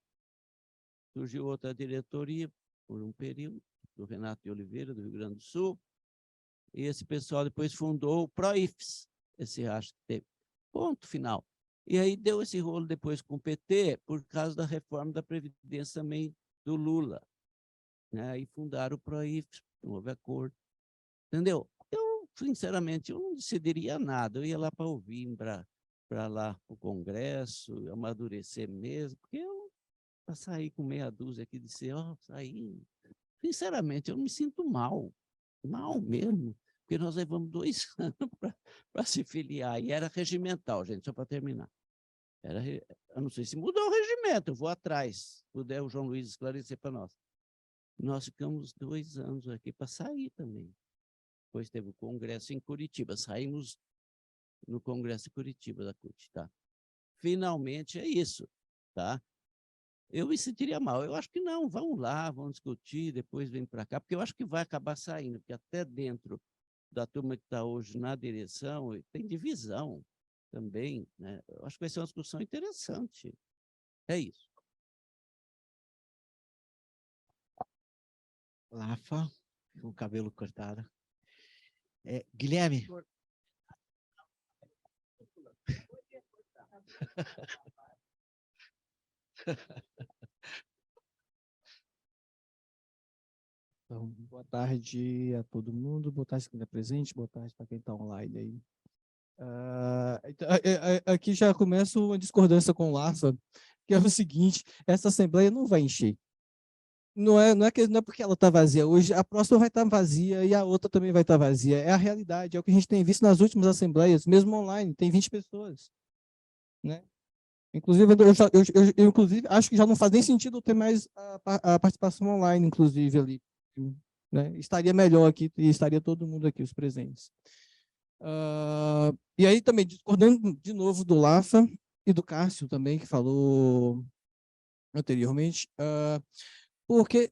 Surgiu outra diretoria por um período, do Renato de Oliveira, do Rio Grande do Sul, e esse pessoal depois fundou o PROIFES, esse racho que teve. Ponto final. E aí deu esse rolo depois com o PT, por causa da reforma da Previdência também do Lula. Né? Aí fundaram o PROIFES, não houve acordo. Entendeu? Eu, sinceramente, eu não decidiria nada. Eu ia lá para ouvir, para lá para o Congresso, amadurecer mesmo, porque eu, para sair com meia dúzia aqui de ser, sair... Sinceramente, eu me sinto mal mesmo, porque nós levamos 2 anos para se filiar, e era regimental, gente, só para terminar. Eu não sei se mudou o regimento, eu vou atrás, se puder o João Luiz esclarecer para nós. Nós ficamos 2 anos aqui para sair também. Depois teve o congresso em Curitiba, saímos no congresso em Curitiba da CUT, tá? Finalmente é isso, tá? Eu me sentiria mal. Eu acho que não, vamos lá, vamos discutir, depois vem para cá, porque eu acho que vai acabar saindo, porque até dentro da turma que está hoje na direção, tem divisão também, né? Eu acho que vai ser uma discussão interessante. É isso.
Lafa, com o cabelo cortado. Guilherme.
Então, boa tarde a todo mundo, boa tarde quem está presente, boa tarde para quem está online aí. Aqui já começa uma discordância com o Lafa, que é o seguinte: essa assembleia não vai encher. Não é porque ela está vazia hoje, a próxima vai estar vazia e a outra também vai estar vazia. É a realidade, é o que a gente tem visto nas últimas assembleias, mesmo online, tem 20 pessoas. Né? Inclusive, eu inclusive, acho que já não faz nem sentido ter mais a participação online, inclusive, ali. Né? Estaria melhor aqui, e estaria todo mundo aqui, os presentes. E aí também, discordando de novo do Lafa e do Cássio também, que falou anteriormente, porque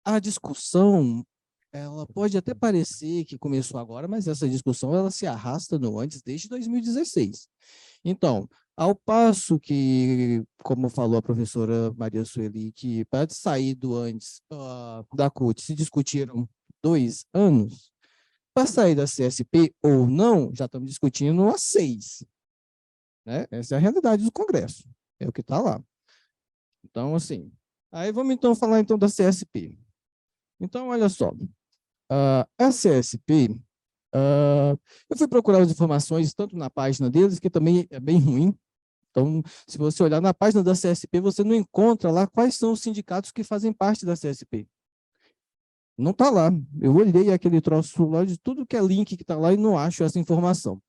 a discussão, ela pode até parecer que começou agora, mas essa discussão ela se arrasta no antes, desde 2016. Então, ao passo que, como falou a professora Maria Sueli, que para sair do antes da CUT se discutiram 2 anos, para sair da CSP ou não, já estamos discutindo há 6. Né? Essa é a realidade do Congresso, é o que está lá. Então, assim, aí vamos então falar então da CSP. Então, olha só, a CSP, eu fui procurar as informações tanto na página deles, que também é bem ruim. Então, se você olhar na página da CSP, você não encontra lá quais são os sindicatos que fazem parte da CSP. Não está lá. Eu olhei aquele troço lá de tudo que é link que está lá e não acho essa informação.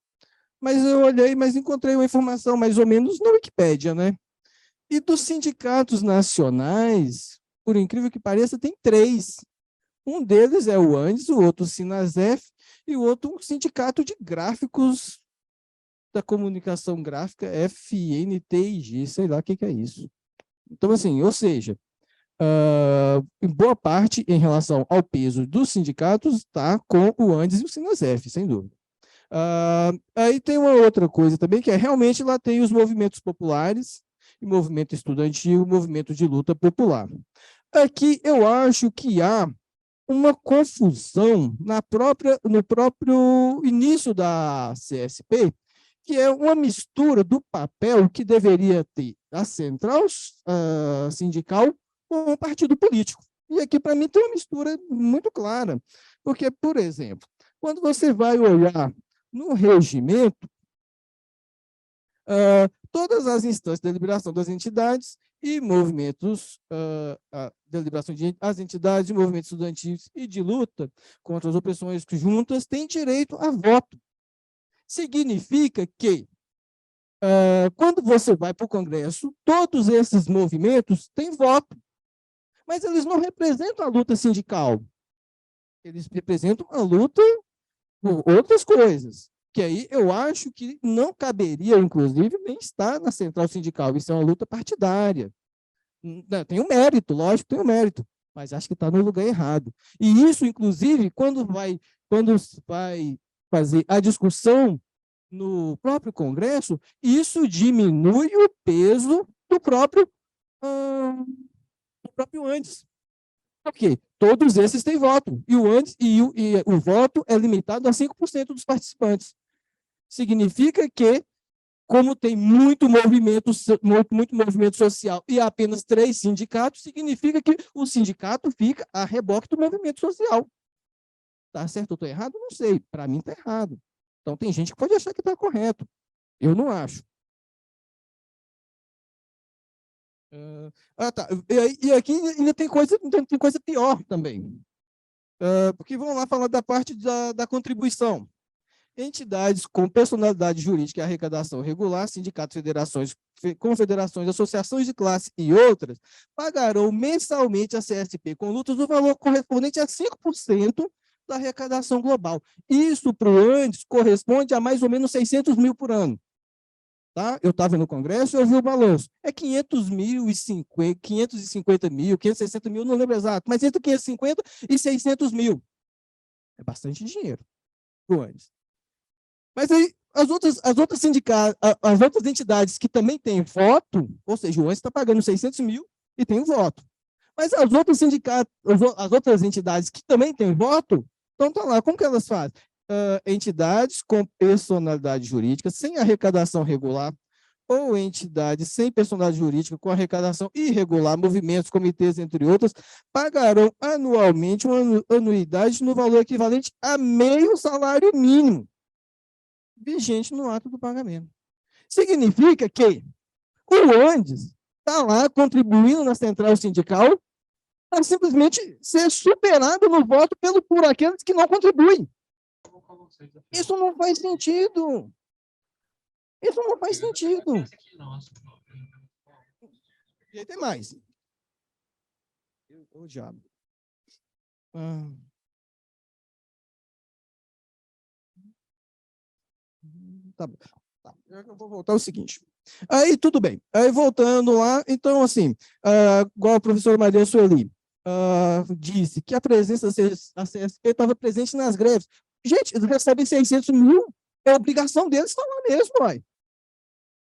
Mas eu olhei, mas encontrei uma informação mais ou menos na Wikipédia, né? E dos sindicatos nacionais, por incrível que pareça, tem 3. Um deles é o ANDES, o outro o Sinasef, e o outro um sindicato de gráficos da comunicação gráfica, FNTIG, sei lá o que é isso. Então, assim, ou seja, em boa parte, em relação ao peso dos sindicatos, está com o ANDES e o Sinasef, sem dúvida. Aí tem uma outra coisa também, que é realmente lá tem os movimentos populares, e movimento estudantil, movimento de luta popular. Aqui eu acho que há uma confusão no próprio início da CSP, que é uma mistura do papel que deveria ter a central sindical com o partido político. E aqui, para mim, tem uma mistura muito clara. Porque, por exemplo, quando você vai olhar no regimento, todas as instâncias de deliberação das entidades e movimentos, deliberação das entidades, movimentos estudantis e de luta contra as opressões juntas têm direito a voto. Significa que, quando você vai para o Congresso, todos esses movimentos têm voto, mas eles não representam a luta sindical. Eles representam a luta por outras coisas, que aí eu acho que não caberia, inclusive, nem estar na central sindical. Isso é uma luta partidária. Tem um mérito, lógico, tem um mérito, mas acho que está no lugar errado. E isso, inclusive, quando vai fazer a discussão no próprio Congresso, isso diminui o peso do próprio antes. Por quê? Todos esses têm voto, e o voto é limitado a 5% dos participantes. Significa que, como tem muito movimento social e apenas 3 sindicatos, significa que o sindicato fica a reboque do movimento social. Está certo ou estou errado? Não sei. Para mim está errado. Então, tem gente que pode achar que está correto. Eu não acho. Tá. E aqui ainda tem coisa pior também. Porque vamos lá falar da parte da contribuição. Entidades com personalidade jurídica e arrecadação regular, sindicatos, federações, confederações, associações de classe e outras, pagarão mensalmente a CSP com lutas no valor correspondente a 5% da arrecadação global. Isso, para o antes, corresponde a mais ou menos 600 mil por ano. Tá? Eu estava no Congresso e eu vi o balanço. É 550 mil, 560 mil, não lembro exato, mas entre 550 e 600 mil. É bastante dinheiro para o antes. Mas aí, as outras entidades que também têm voto, ou seja, o ANS está pagando 600 mil e tem o voto. Mas as outras entidades que também têm voto, então estão lá. Como que elas fazem? Entidades com personalidade jurídica, sem arrecadação regular, ou entidades sem personalidade jurídica com arrecadação irregular, movimentos, comitês, entre outras, pagarão anualmente uma anuidade no valor equivalente a meio salário mínimo vigente no ato do pagamento. Significa que o Andes está lá contribuindo na central sindical para simplesmente ser superado no voto por aqueles que não contribuem. Isso não faz sentido. Isso não faz sentido. E aí tem mais. O diabo. Tá bom. Tá. Eu vou voltar ao seguinte. Aí, tudo bem. Aí, voltando lá, então, assim, igual a professora Maria Sueli disse que a presença da CSP estava presente nas greves. Gente, eles recebem 600 mil, é obrigação deles estar lá mesmo, uai.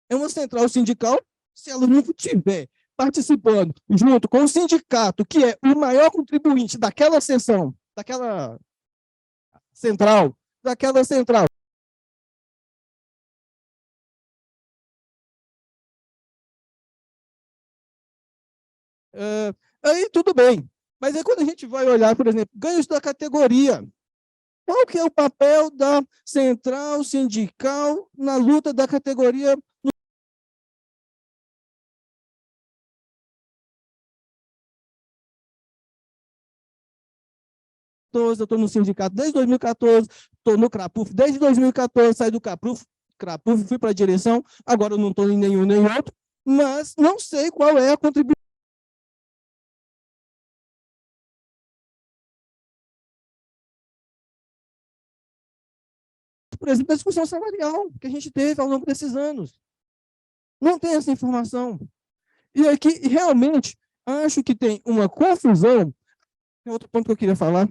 É uma central sindical, se ela não estiver participando junto com o sindicato, que é o maior contribuinte daquela seção, daquela central, aí tudo bem. Mas aí quando a gente vai olhar, por exemplo, ganhos da categoria, qual que é o papel da central sindical na luta da categoria? Eu estou no sindicato desde 2014, estou no CRAPUF desde 2014, saí do CRAPUF, fui para a direção, agora eu não estou em nenhum nem outro, mas não sei qual é a contribuição. Por exemplo, a discussão salarial que a gente teve ao longo desses anos. Não tem essa informação. E aqui, realmente, acho que tem uma confusão. Tem outro ponto que eu queria falar.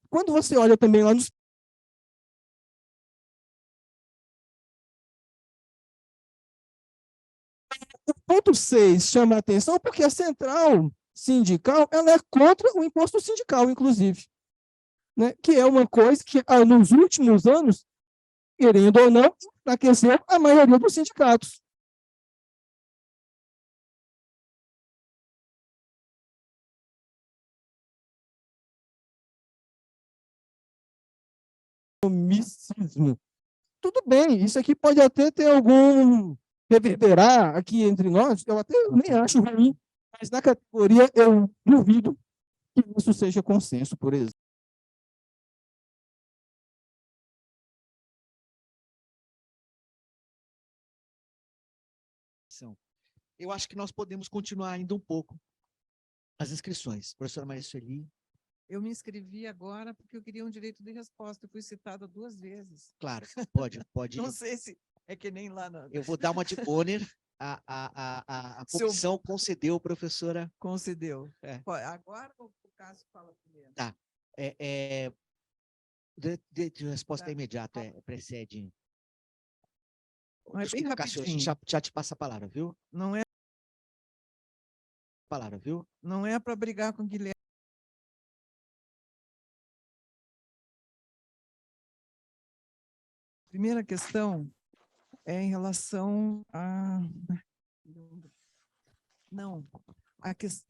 Quando você olha também lá nos o ponto 6 chama a atenção porque a central sindical ela é contra o imposto sindical, inclusive. Né? Que é uma coisa que, nos últimos anos, querendo ou não, enfraqueceu a maioria dos sindicatos. Misticismo. Tudo bem, isso aqui pode até ter algum reverberar aqui entre nós, eu até nem acho ruim, mas na categoria eu duvido que isso seja consenso, por exemplo.
Eu acho que nós podemos continuar ainda um pouco as inscrições. Professora Maria Sueli.
Eu me inscrevi agora porque eu queria um direito de resposta. Eu fui citada 2 vezes.
Claro, pode.
Não sei se é que nem lá na...
Eu vou dar uma de Bonner a
Seu-
comissão concedeu, professora.
Concedeu.
É.
Agora o Cássio fala primeiro.
Tá. De resposta
Tá.
imediata, precede.
Mas bem
Desculpa, Cássio, a gente
rapidinho.
já te passa a palavra, viu?
Não é,
Palavra, viu?
não é para brigar com o Guilherme. Primeira questão é em relação a... Não, a questão...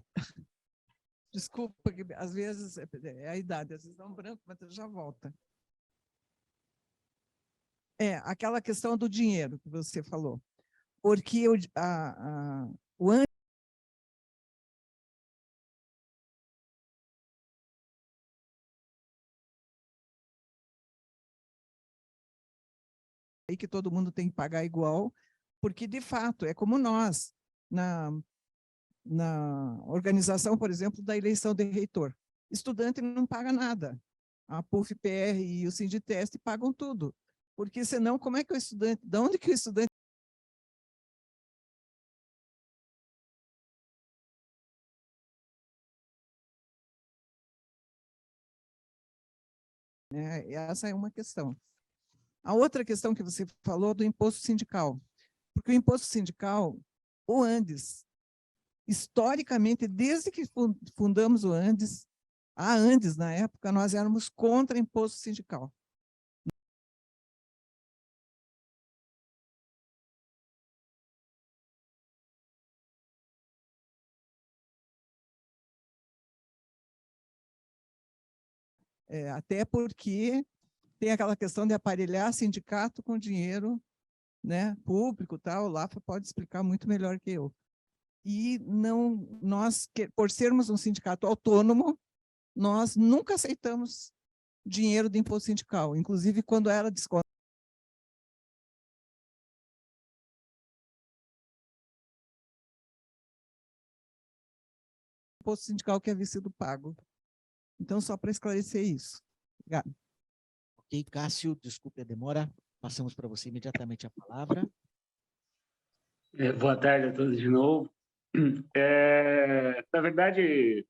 Desculpa, que às vezes é a idade, às vezes dá um branco, mas já volta. É, aquela questão do dinheiro que você falou. Porque o aí que todo mundo tem que pagar igual, porque, de fato, é como nós, na organização, por exemplo, da eleição de reitor. Estudante não paga nada. A PUF-PR e o Sinditeste pagam tudo. Porque, senão, como é que o estudante... De onde que o estudante... Essa é uma questão. A outra questão que você falou do imposto sindical. Porque o imposto sindical, o Andes, historicamente, desde que fundamos o Andes, a Andes, na época, nós éramos contra imposto sindical. Até porque tem aquela questão de aparelhar sindicato com dinheiro, né, público, tal. O Laffa pode explicar muito melhor que eu. E não, nós, por sermos um sindicato autônomo, nós nunca aceitamos dinheiro de imposto sindical, inclusive quando era descontado. Imposto sindical que havia sido pago. Então, só para esclarecer isso. Obrigada.
Ok, Cássio, desculpe a demora. Passamos para você imediatamente a palavra.
Boa tarde a todos de novo. Na verdade,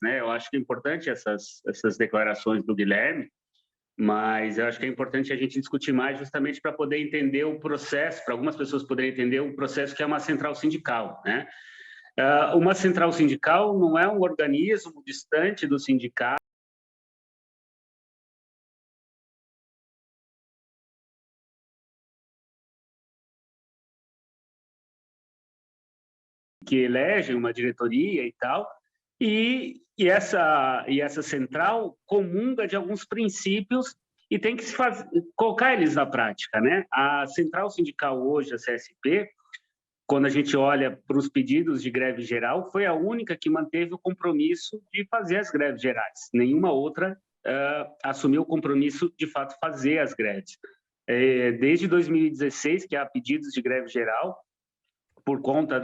né, eu acho que é importante essas declarações do Guilherme, mas eu acho que é importante a gente discutir mais justamente para poder entender o processo, para algumas pessoas poderem entender o processo que é uma central sindical, né? Uma central sindical não é um organismo distante do sindicato que elegem uma diretoria e tal, e essa central comunga de alguns princípios e tem que colocar eles na prática, né? A central sindical hoje, a CSP, quando a gente olha para os pedidos de greve geral, foi a única que manteve o compromisso de fazer as greves gerais. Nenhuma outra assumiu o compromisso de fato fazer as greves. Desde 2016, que há pedidos de greve geral, por conta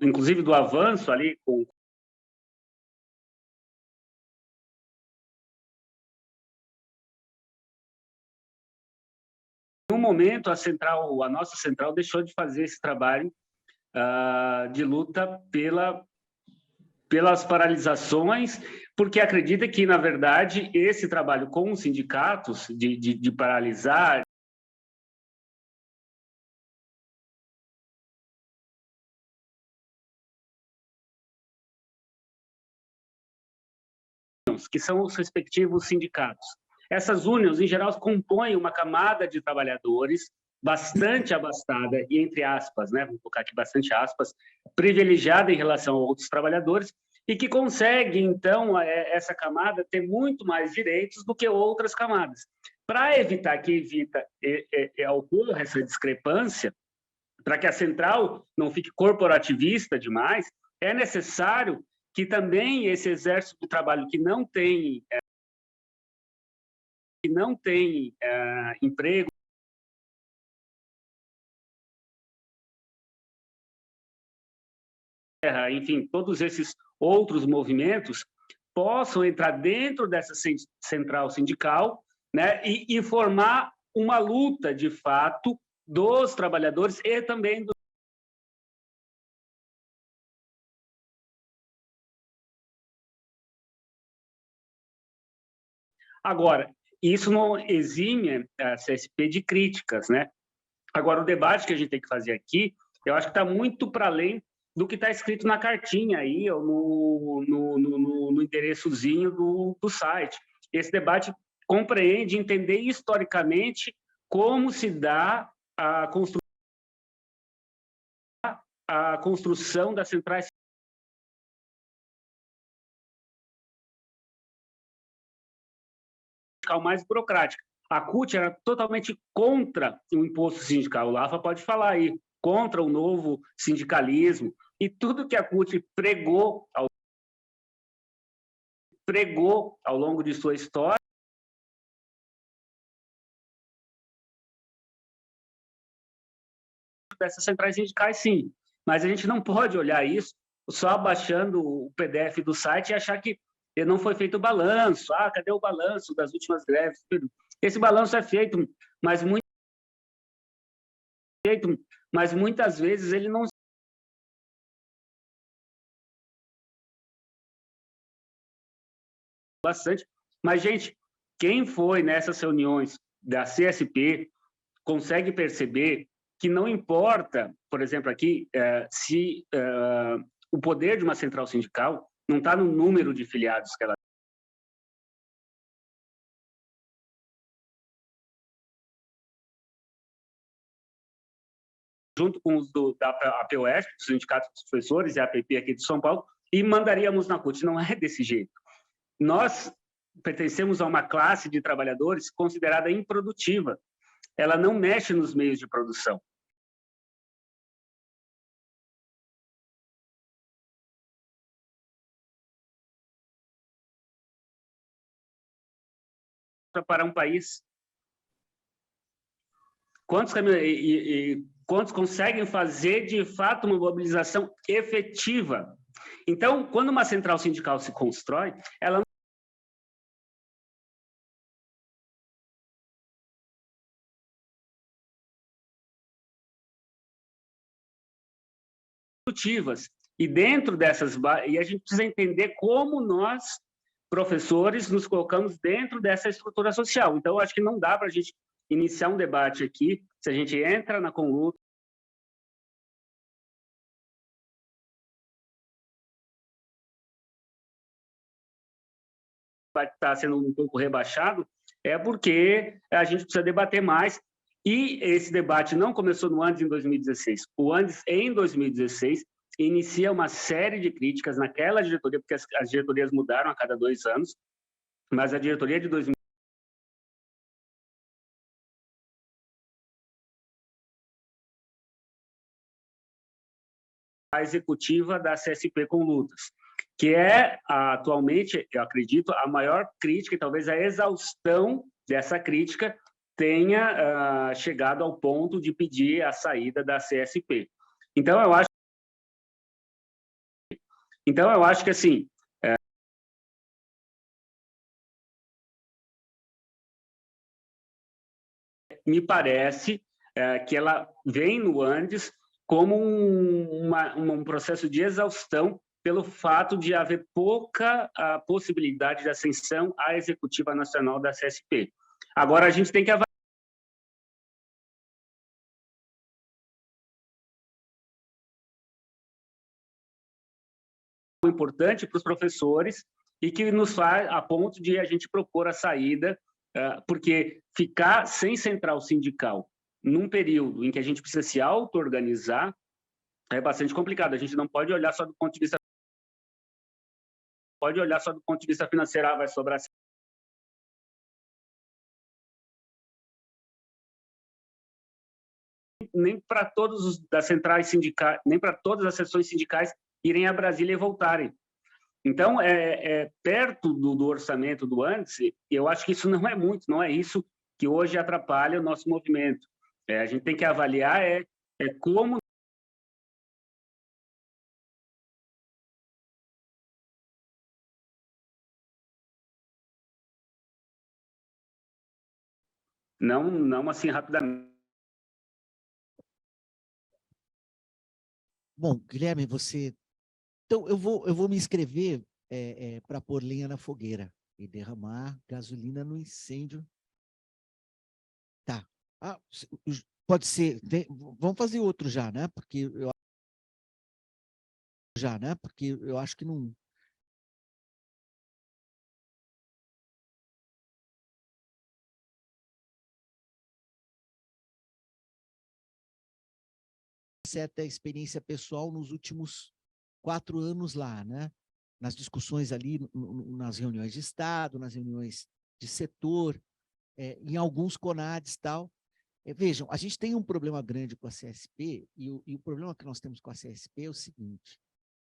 inclusive do avanço ali com um momento a nossa central deixou de fazer esse trabalho de luta pelas paralisações, porque acredita que, na verdade, esse trabalho com os sindicatos de paralisar que são os respectivos sindicatos. Essas uniões, em geral, compõem uma camada de trabalhadores bastante abastada e, entre aspas, né, vou colocar aqui bastante aspas, privilegiada em relação a outros trabalhadores e que consegue, então, essa camada ter muito mais direitos do que outras camadas. Para evitar que ocorra essa discrepância, para que a central não fique corporativista demais, é necessário que também esse exército de trabalho que não tem emprego, enfim, todos esses outros movimentos possam entrar dentro dessa central sindical, né, e formar uma luta, de fato, dos trabalhadores e também do... Agora, isso não exime a CSP de críticas, né? Agora, o debate que a gente tem que fazer aqui, eu acho que está muito para além do que está escrito na cartinha aí, ou no endereçozinho do site. Esse debate compreende entender historicamente como se dá a construção das centrais mais burocrática. A CUT era totalmente contra o imposto sindical. O Lafa pode falar aí, contra o novo sindicalismo. E tudo que a CUT pregou ao longo de sua história, dessas centrais sindicais, sim. Mas a gente não pode olhar isso só baixando o PDF do site e achar que não foi feito o balanço. Ah, cadê o balanço das últimas greves? Esse balanço é feito, mas muitas vezes ele não bastante. Mas, gente, quem foi nessas reuniões da CSP consegue perceber que não importa, por exemplo, aqui, se o poder de uma central sindical não está no número de filiados que ela tem. Junto com os da APOS, do Sindicato dos Professores e a APP aqui de São Paulo, e mandaríamos na CUT. Não é desse jeito. Nós pertencemos a uma classe de trabalhadores considerada improdutiva. Ela não mexe nos meios de produção. Para um país. Quantos conseguem fazer, de fato, uma mobilização efetiva? Então, quando uma central sindical se constrói, ela produtivas. E dentro dessas... E a gente precisa entender como nós, professores, nos colocamos dentro dessa estrutura social. Então, eu acho que não dá para a gente iniciar um debate aqui, se a gente entra na conluta, vai estar sendo um pouco rebaixado, é porque a gente precisa debater mais. E esse debate não começou no Andes em 2016. O Andes, em 2016, inicia uma série de críticas naquela diretoria, porque as diretorias mudaram a cada 2 anos, mas a diretoria de 2016 a executiva da CSP com lutas, que é, atualmente, eu acredito, a maior crítica e talvez a exaustão dessa crítica tenha chegado ao ponto de pedir a saída da CSP. Então, eu acho que, assim, me parece que ela vem no Andes como um processo de exaustão pelo fato de haver pouca possibilidade de ascensão à executiva nacional da CSP. Agora, a gente tem que avaliar. Importante para os professores e que nos faz a ponto de a gente propor a saída, porque ficar sem central sindical num período em que a gente precisa se auto-organizar é bastante complicado. A gente não pode olhar só do ponto de vista financeiro, vai sobrar nem para todos das centrais sindicais, nem para todas as seções sindicais irem a Brasília e voltarem. Então, perto do orçamento do Andes, eu acho que isso não é muito, não é isso que hoje atrapalha o nosso movimento. A gente tem que avaliar como Não assim rapidamente.
Bom, Guilherme, você. Então, eu vou me inscrever para pôr lenha na fogueira e derramar gasolina no incêndio. Tá. Ah, pode ser. Vamos fazer outro já, né? Porque eu acho que não. Certa experiência pessoal nos últimos 4 anos lá, né? Nas discussões ali, nas reuniões de Estado, nas reuniões de setor, em alguns CONADs e tal. Vejam, a gente tem um problema grande com a CSP, e o problema que nós temos com a CSP é o seguinte: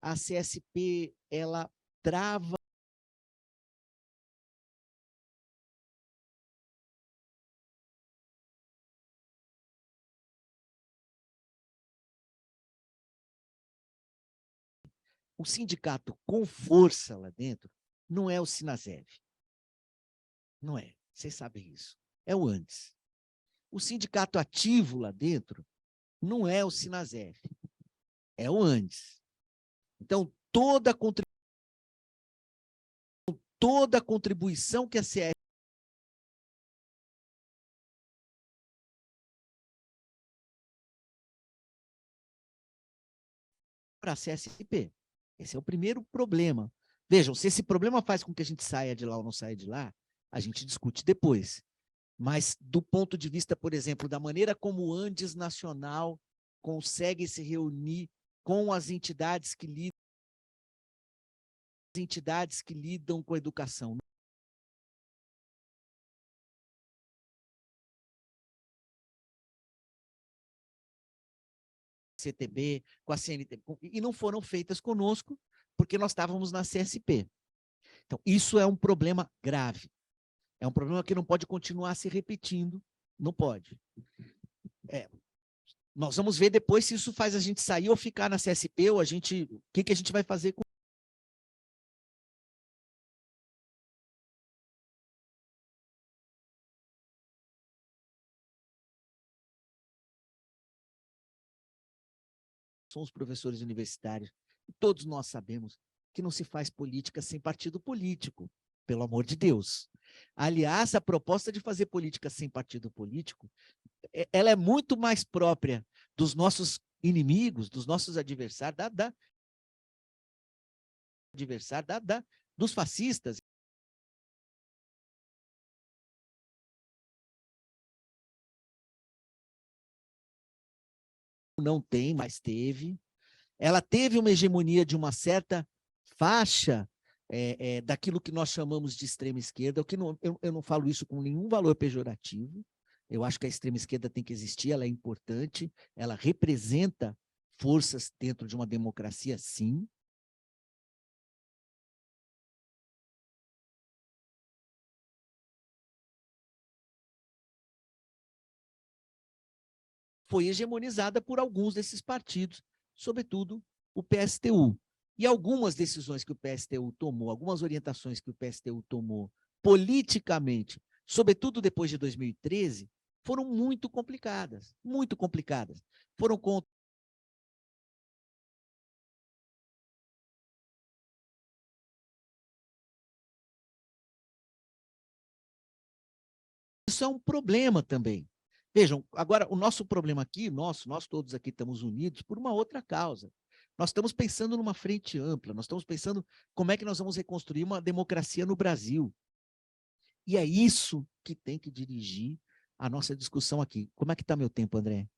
a CSP, ela trava o sindicato com força lá dentro, não é o Sinasev. Não é. Vocês sabem isso. É o antes. O sindicato ativo lá dentro não é o Sinasev. É o antes. Então, toda a contribuição que a CS para a CSP. Esse é o primeiro problema. Vejam, se esse problema faz com que a gente saia de lá ou não saia de lá, a gente discute depois. Mas, do ponto de vista, por exemplo, da maneira como o Andes Nacional consegue se reunir com as entidades que lidam com a educação. CTB, com a CNT, e não foram feitas conosco, porque nós estávamos na CSP. Então, isso é um problema grave. É um problema que não pode continuar se repetindo, não pode. Nós vamos ver depois se isso faz a gente sair ou ficar na CSP, ou o que a gente vai fazer com são os professores universitários. Todos nós sabemos que não se faz política sem partido político, pelo amor de Deus. Aliás, a proposta de fazer política sem partido político, ela é muito mais própria dos nossos inimigos, dos nossos adversários, dos fascistas. Não tem, mas teve. Ela teve uma hegemonia de uma certa faixa daquilo que nós chamamos de extrema esquerda. Eu não falo isso com nenhum valor pejorativo. Eu acho que a extrema esquerda tem que existir, ela é importante, ela representa forças dentro de uma democracia, sim. Foi hegemonizada por alguns desses partidos, sobretudo o PSTU. E algumas decisões que o PSTU tomou, algumas orientações que o PSTU tomou politicamente, sobretudo depois de 2013, foram muito complicadas, muito complicadas. Foram contra isso é um problema também. Vejam, agora, o nosso problema aqui, nós todos aqui estamos unidos por uma outra causa. Nós estamos pensando numa frente ampla, nós estamos pensando como é que nós vamos reconstruir uma democracia no Brasil. E é isso que tem que dirigir a nossa discussão aqui. Como é que está meu tempo, André?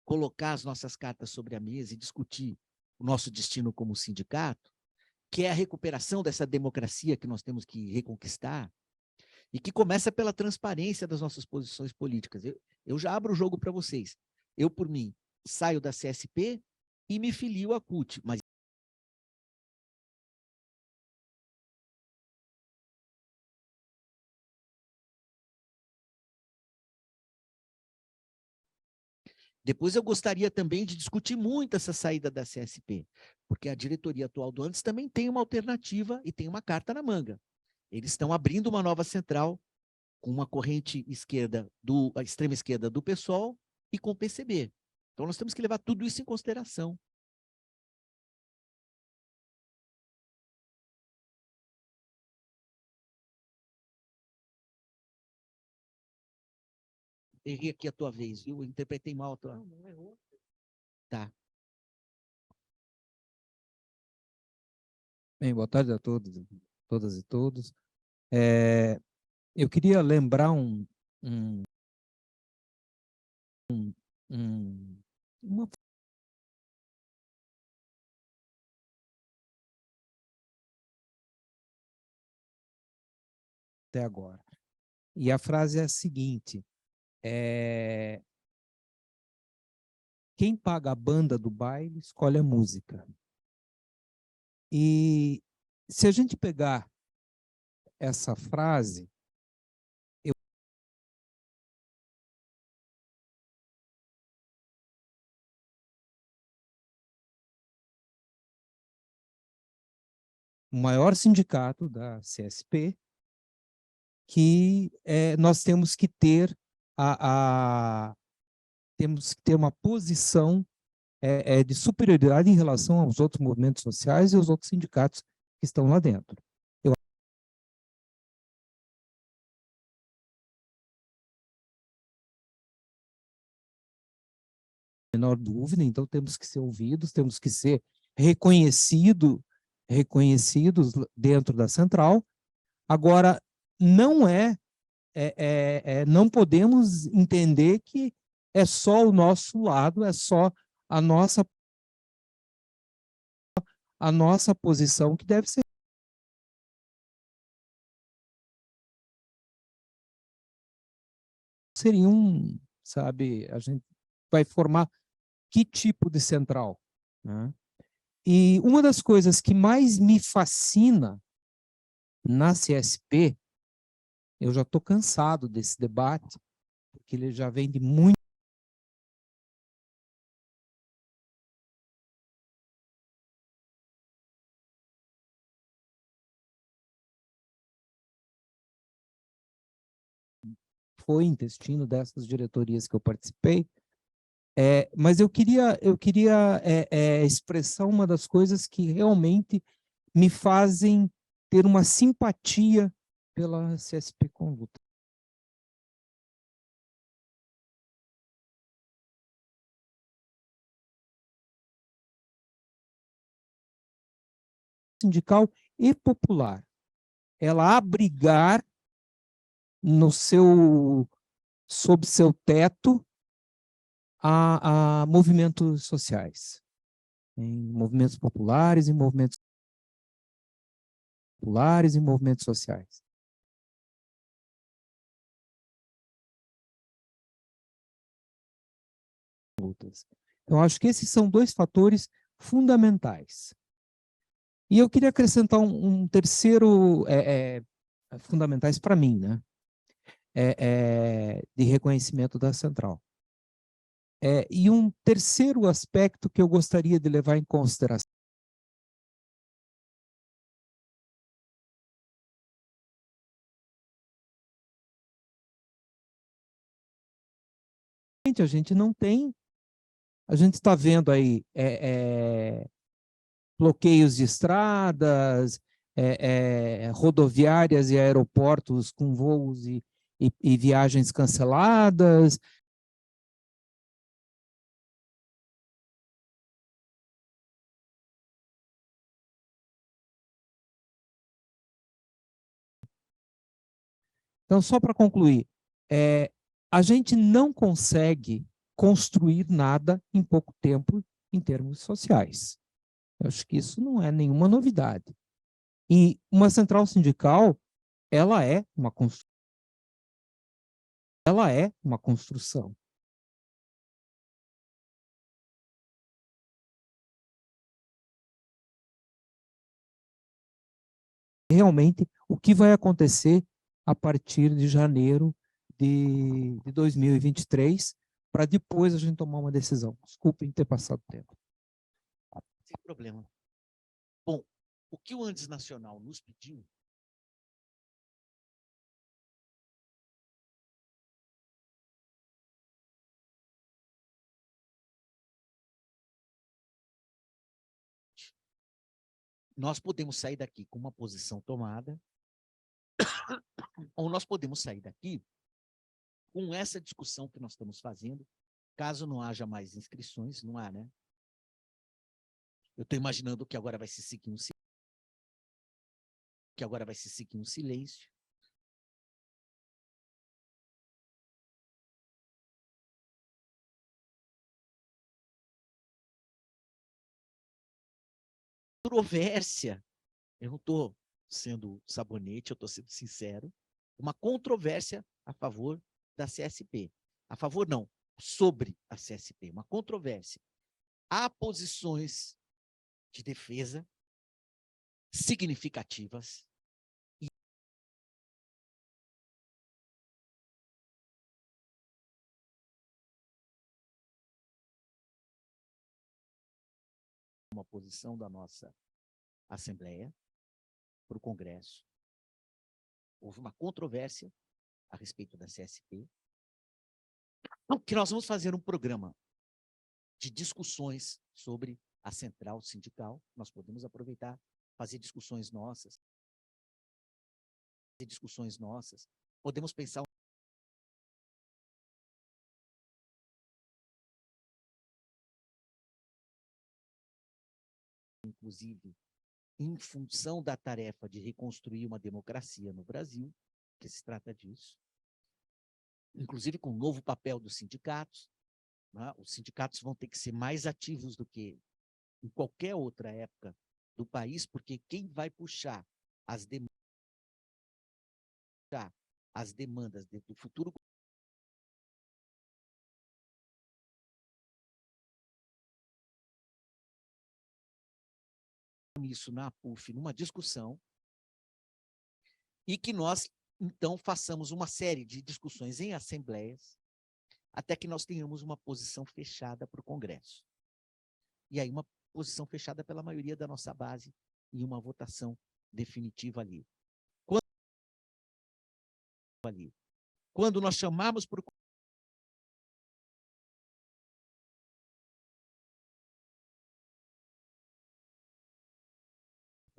Colocar as nossas cartas sobre a mesa e discutir o nosso destino como sindicato, que é a recuperação dessa democracia que nós temos que reconquistar, e que começa pela transparência das nossas posições políticas. Eu já abro o jogo para vocês. Eu, por mim, saio da CSP e me filio à CUT, mas Depois eu gostaria também de discutir muito essa saída da CSP, porque a diretoria atual do Andes também tem uma alternativa e tem uma carta na manga. Eles estão abrindo uma nova central com uma corrente esquerda, a extrema esquerda do PSOL e com o PCB. Então nós temos que levar tudo isso em consideração. Errei aqui a tua vez, viu? Eu interpretei mal a tua. Não errou. Tá.
Bem, boa tarde a todos, todas e todos. Eu queria lembrar uma até agora. E a frase é a seguinte: quem paga a banda do baile escolhe a música. E se a gente pegar essa frase, o maior sindicato da CSP, que nós temos que ter uma posição de superioridade em relação aos outros movimentos sociais e aos outros sindicatos que estão lá dentro. Menor dúvida, então temos que ser ouvidos, temos que ser reconhecidos dentro da central. Agora, não podemos entender que é só o nosso lado, é só a nossa posição que deve ser. Seria sabe, a gente vai formar que tipo de central, né? E uma das coisas que mais me fascina na CSP, eu já estou cansado desse debate, porque ele já vem de muito foi intestino dessas diretorias que eu participei, mas eu queria expressar uma das coisas que realmente me fazem ter uma simpatia pela CSP Conluta. Sindical e popular. Ela abrigar sob seu teto a movimentos sociais, em movimentos populares e movimentos sociais. Eu acho que esses são dois fatores fundamentais. E eu queria acrescentar um terceiro, fundamentais para mim, né? De reconhecimento da central. E um terceiro aspecto que eu gostaria de levar em consideração. A gente não tem, a gente está vendo aí bloqueios de estradas, rodoviárias e aeroportos com voos e viagens canceladas. Então, só para concluir, a gente não consegue construir nada em pouco tempo em termos sociais. Eu acho que isso não é nenhuma novidade. E uma central sindical, ela é uma construção. Realmente, o que vai acontecer a partir de janeiro de 2023, para depois a gente tomar uma decisão. Desculpem ter passado tempo.
Sem problema. Bom, o que o Andes Nacional nos pediu nós podemos sair daqui com uma posição tomada, ou nós podemos sair daqui com essa discussão que nós estamos fazendo, caso não haja mais inscrições, não há, né? Eu estou imaginando que agora vai se seguir um silêncio. Controvérsia, eu não estou sendo sabonete, eu estou sendo sincero, uma controvérsia a favor da CSP. A favor não, sobre a CSP, uma controvérsia. Há posições de defesa significativas e uma posição da nossa Assembleia para o Congresso. Houve uma controvérsia a respeito da CSP. Então, que nós vamos fazer um programa de discussões sobre a central sindical. Nós podemos aproveitar, fazer discussões nossas. Podemos pensar inclusive em função da tarefa de reconstruir uma democracia no Brasil, que se trata disso, inclusive com o novo papel dos sindicatos, né? Os sindicatos vão ter que ser mais ativos do que em qualquer outra época do país, porque quem vai puxar as demandas do futuro isso na PUF, numa discussão, e que nós, então, façamos uma série de discussões em assembleias, até que nós tenhamos uma posição fechada para o Congresso. E aí uma posição fechada pela maioria da nossa base e uma votação definitiva ali. Quando nós chamamos por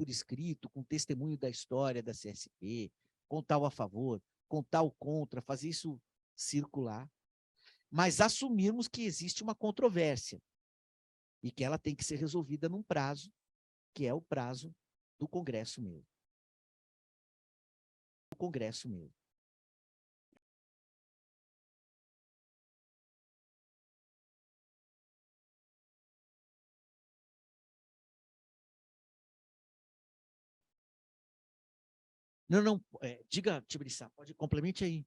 escrito, com testemunho da história da CSP, contar o a favor, contar o contra, fazer isso circular, mas assumirmos que existe uma controvérsia e que ela tem que ser resolvida num prazo, que é o prazo do Congresso mesmo. Não, diga, Tibrissá, pode complemente aí.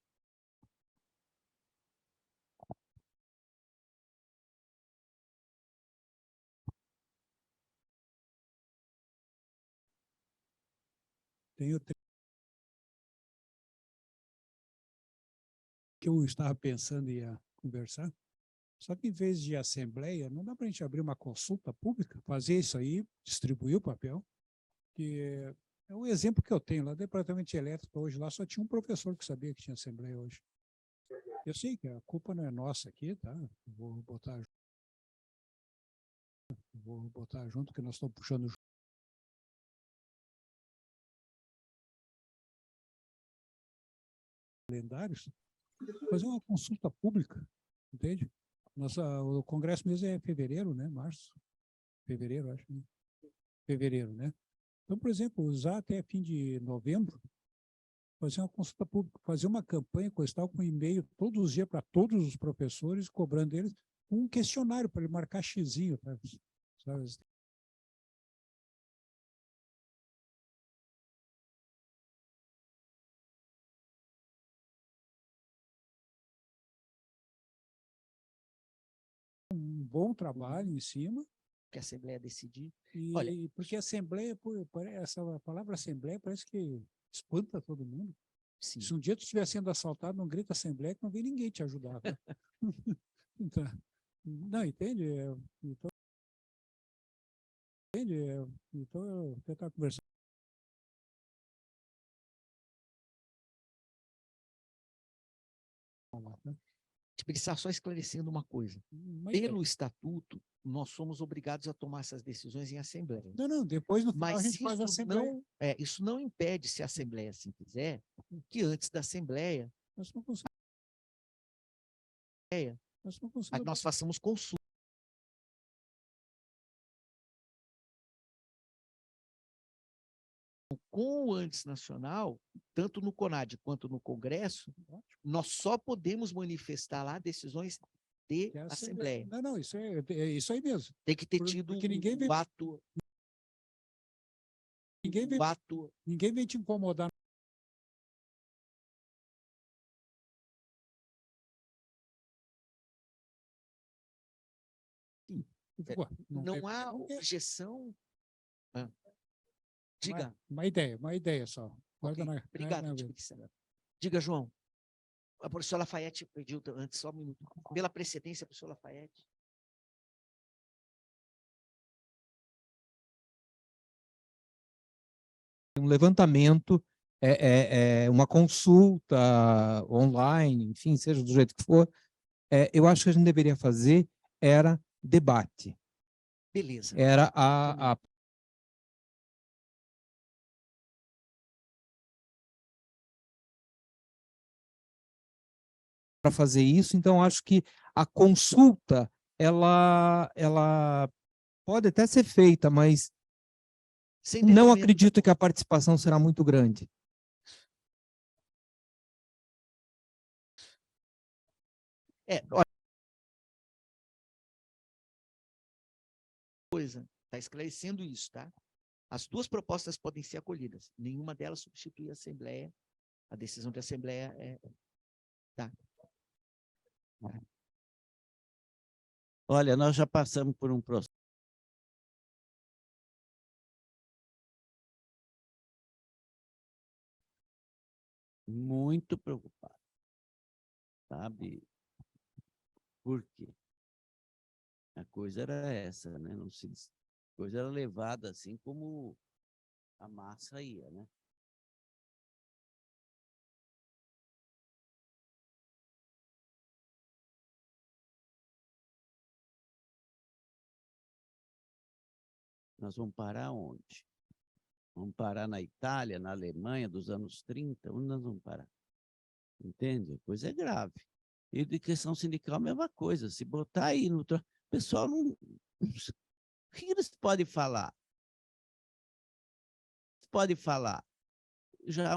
Que eu estava pensando em conversar, só que em vez de assembleia, não dá para a gente abrir uma consulta pública, fazer isso aí, distribuir o papel, que é o exemplo que eu tenho lá, departamento de elétrica hoje, lá só tinha um professor que sabia que tinha assembleia hoje. Eu sei que a culpa não é nossa aqui, tá? Vou botar junto, que nós estamos puxando calendários, fazer uma consulta pública, entende? O Congresso mesmo é fevereiro, né? Março, fevereiro, acho. Né? Fevereiro, né? Então, por exemplo, usar até fim de novembro, fazer uma consulta pública, fazer uma campanha com e-mail todos os dias para todos os professores, cobrando eles um questionário para ele marcar xizinho, sabe? Um bom trabalho em cima.
Que a Assembleia decidir.
Olha, porque a Assembleia, essa palavra Assembleia parece que espanta todo mundo.
Sim.
Se um dia tu estiver sendo assaltado, não grita Assembleia que não vem ninguém te ajudar. Tá? Então, não, entende? Então eu tentar conversar.
Tibiriçá, só esclarecendo uma coisa.
Uma ideia.
Pelo estatuto, nós somos obrigados a tomar essas decisões em assembleia.
Não, depois no final
Mas
a gente faz a assembleia.
isso não impede, se a assembleia assim quiser, que antes da assembleia
Nós não conseguimos.
nós façamos consulta. Com o antes nacional, tanto no CONAD quanto no Congresso, nós só podemos manifestar lá decisões de assembleia.
Não, isso é isso aí mesmo.
Tem que ter tido um ato.
Ninguém vem te incomodar.
Sim. Não há objeção. Diga.
Uma ideia só.
Okay. Obrigado, Tibiriçá. Diga, João. A professora Lafayette pediu antes, só um minuto. Pela precedência, professora Lafayette.
Um levantamento, uma consulta online, enfim, seja do jeito que for, eu acho que a gente deveria fazer era debate.
Beleza.
Era para fazer isso, então acho que a consulta ela pode até ser feita, mas não acredito que a participação será muito grande.
Olha, está esclarecendo isso, tá? As duas propostas podem ser acolhidas. Nenhuma delas substitui a Assembleia. A decisão de Assembleia tá.
Olha, nós já passamos por um processo muito preocupado, sabe? Por quê? A coisa era essa, né? Não se, a coisa era levada assim como a massa ia, né? Nós vamos parar onde? Vamos parar na Itália, na Alemanha, dos anos 30? Onde nós vamos parar? Entende? A coisa é grave. E de questão sindical, a mesma coisa. Se botar aí no... O pessoal não... O que eles podem falar? Pode falar. Já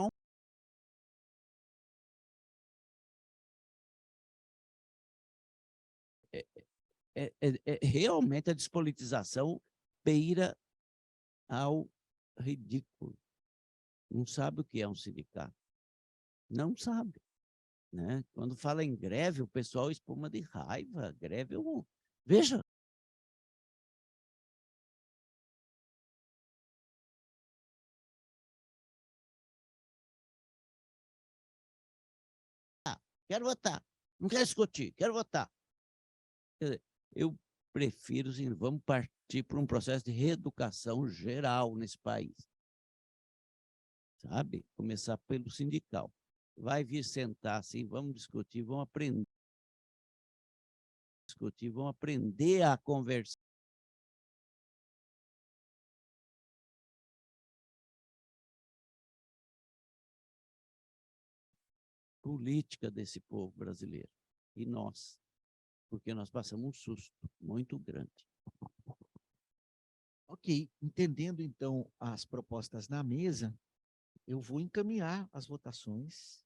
realmente a despolitização beira ao ridículo. Não sabe o que é um sindicato. Não sabe. Né? Quando fala em greve, o pessoal espuma de raiva. Greve é um... Veja. Quero votar. Não quero discutir, quero votar. Quer dizer, eu prefiro, assim, vamos partir para um processo de reeducação geral nesse país. Sabe? Começar pelo sindical. Vai vir sentar assim, vamos discutir, vamos aprender. Discutir, vamos aprender a conversar. Política desse povo brasileiro. E nós. Porque nós passamos um susto muito grande.
Ok, entendendo então as propostas na mesa, eu vou encaminhar as votações.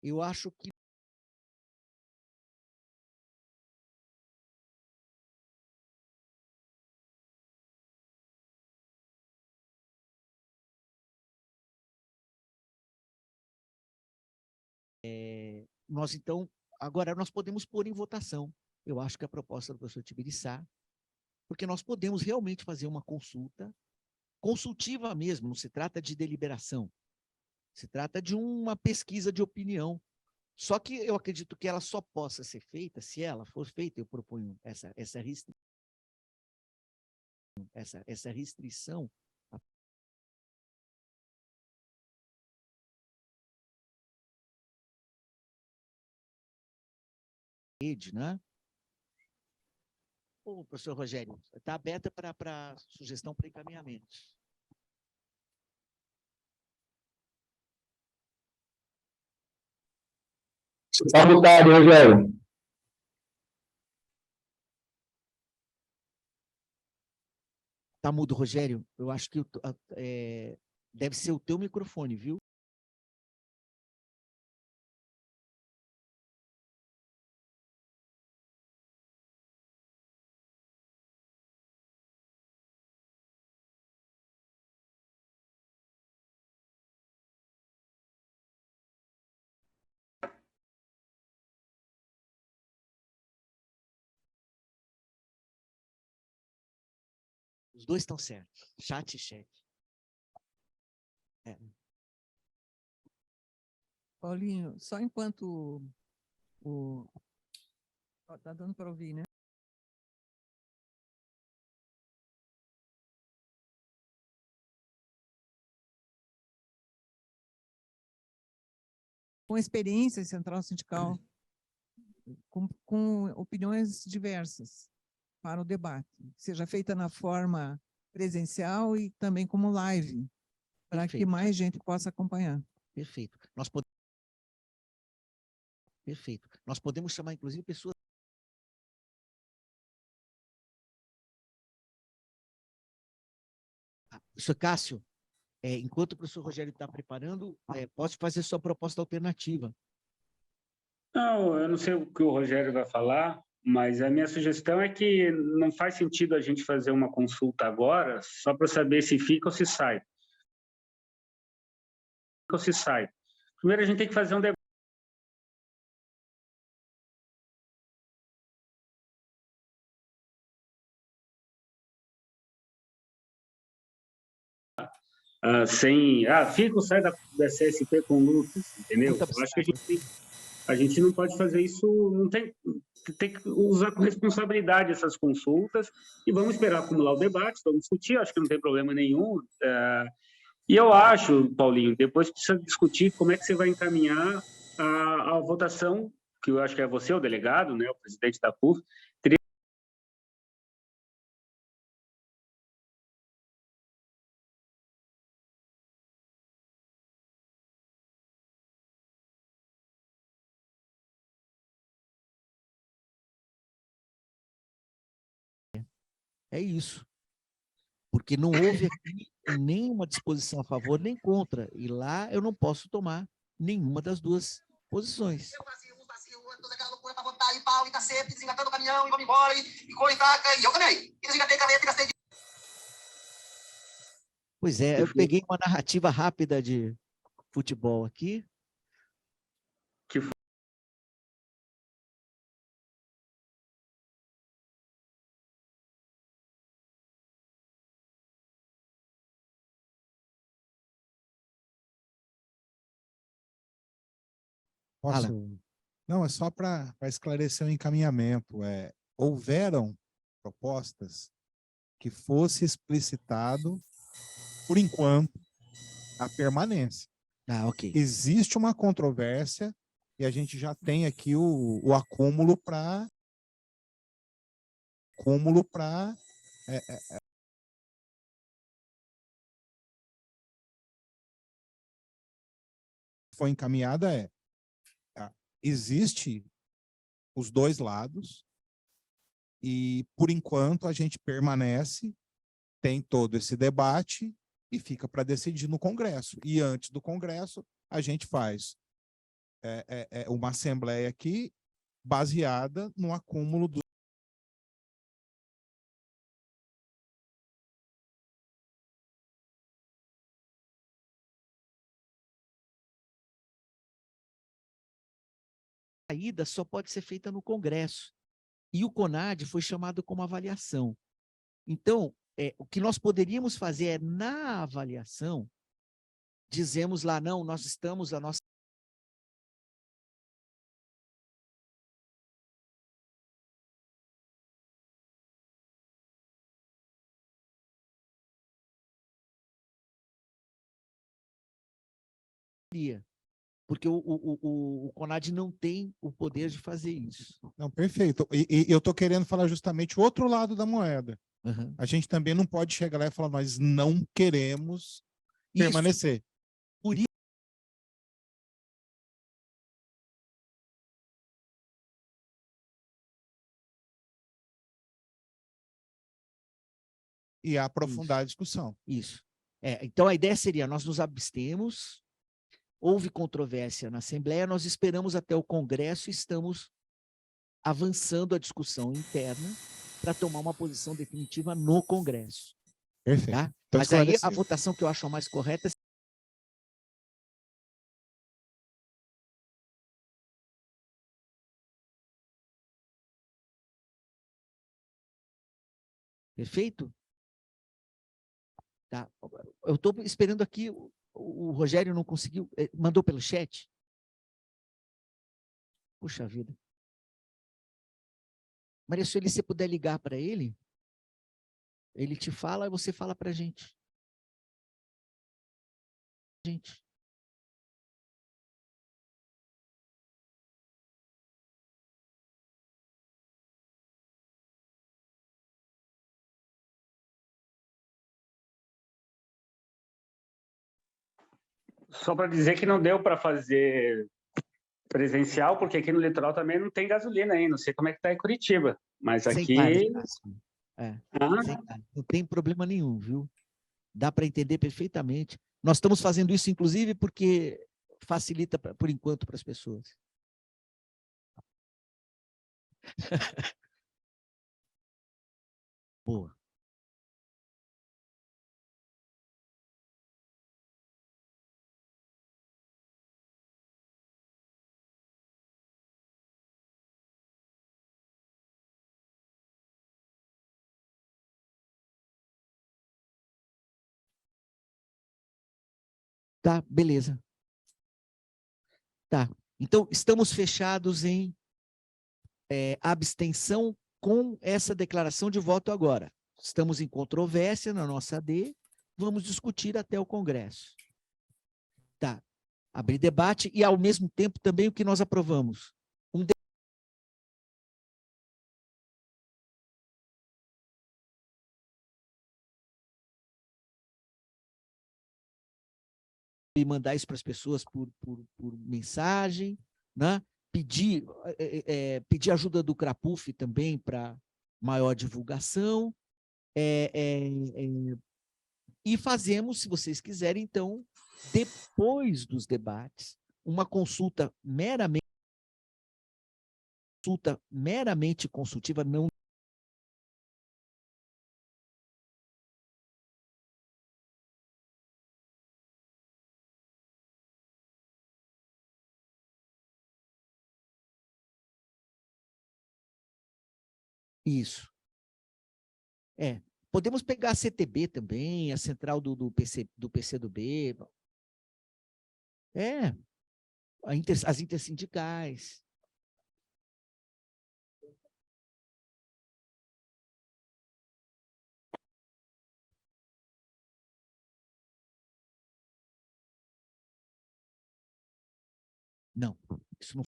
Eu acho que nós então, agora nós podemos pôr em votação. Eu acho que a proposta do professor Tibiriçá, porque nós podemos realmente fazer uma consulta consultiva mesmo, não se trata de deliberação, se trata de uma pesquisa de opinião Só que eu acredito que ela só possa ser feita, se ela for feita, eu proponho essa restrição à rede, né? Ô, professor Rogério, está aberta para sugestão para encaminhamento.
Está mutado, Rogério.
Tá mudo, Rogério? Eu acho que deve ser o teu microfone, viu? Os dois estão certos, chat e chat.
Paulinho, só enquanto tá dando para ouvir, né? Com experiência central sindical, com opiniões diversas para o debate, seja feita na forma presencial e também como live, para que
Perfeito.
mais gente possa acompanhar.
Perfeito. Perfeito. Nós podemos chamar, inclusive, pessoas. Professor Cássio, enquanto o professor Rogério está preparando, pode fazer sua proposta alternativa.
Não, eu não sei o que o Rogério vai falar, mas a minha sugestão é que não faz sentido a gente fazer uma consulta agora só para saber se fica ou se sai. Primeiro a gente tem que fazer um debate. Fica ou sai da CSP com lutas, entendeu? Eu acho que a gente não pode fazer isso, não tem que usar com responsabilidade essas consultas e vamos esperar acumular o debate, vamos discutir, acho que não tem problema nenhum. E eu acho, Paulinho, depois precisa discutir como é que você vai encaminhar a votação, que eu acho que é você, o delegado, né, o presidente da PUF, teria
É isso. Porque não houve aqui nenhuma disposição a favor nem contra. E lá eu não posso tomar nenhuma das duas posições. Pois é, eu peguei uma narrativa rápida de futebol aqui.
Posso? Não, é só para esclarecer o encaminhamento. Houveram propostas que fosse explicitado, por enquanto, a permanência.
Ok.
Existe uma controvérsia e a gente já tem aqui o acúmulo para foi encaminhada existe os dois lados e por enquanto a gente permanece, tem todo esse debate e fica para decidir no Congresso. E antes do Congresso a gente faz uma assembleia aqui baseada no acúmulo do
saída só pode ser feita no Congresso. E o CONAD foi chamado como avaliação. Então, o que nós poderíamos fazer é, na avaliação, dizemos lá, não, nós estamos, a nossa porque o CONAD não tem o poder de fazer isso.
Não, perfeito. E eu estou querendo falar justamente o outro lado da moeda.
Uhum.
A gente também não pode chegar lá e falar, nós não queremos
Isso.
permanecer.
Por isso,
E aprofundar a discussão.
isso. Então, a ideia seria, nós nos abstemos, houve controvérsia na Assembleia, nós esperamos até o Congresso e estamos avançando a discussão interna para tomar uma posição definitiva no Congresso.
Perfeito.
Tá?
Então,
Mas aí a
esclarecido.
votação que eu acho a mais correta é perfeito? Tá. Eu estou esperando aqui, o Rogério não conseguiu, mandou pelo chat? Puxa vida. Maria Sueli, se você puder ligar para ele, ele te fala e você fala para a gente.
Só para dizer que não deu para fazer presencial, porque aqui no litoral também não tem gasolina aí, não sei como é que está em Curitiba, mas
Sem
aqui...
carne, Cássio. Sem carne. Não tem problema nenhum, viu? Dá para entender perfeitamente. Nós estamos fazendo isso, inclusive, porque facilita, por enquanto, para as pessoas. Boa. Tá, beleza. Tá. Então, estamos fechados em abstenção com essa declaração de voto agora. Estamos em controvérsia na nossa AD, vamos discutir até o Congresso. Tá. Abrir debate e, ao mesmo tempo, também o que nós aprovamos. E mandar isso para as pessoas por mensagem, né? Pedir ajuda do Crapuf também para maior divulgação, e fazemos, se vocês quiserem, então, depois dos debates, uma consulta meramente consultiva, não isso. Podemos pegar a CTB também, a central do PCdoB. As intersindicais. Não, isso não.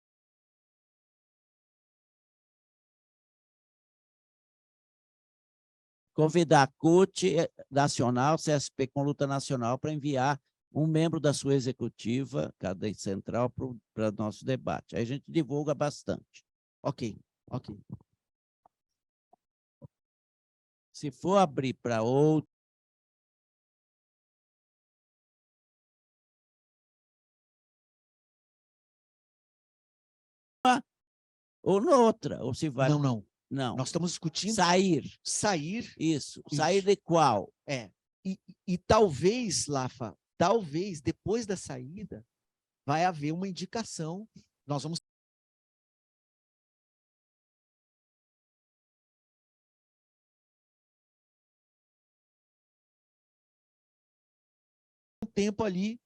Convidar a CUT Nacional, CSP com Luta Nacional, para enviar um membro da sua executiva, cadeia central, para o nosso debate. Aí a gente divulga bastante.
Ok.
Se for abrir para outro, ou noutra, ou se vai...
Não.
Não.
Nós estamos discutindo
Sair.
Isso.
Sair de qual?
E talvez, Lafa, depois da saída, vai haver uma indicação. Nós vamos um tempo ali,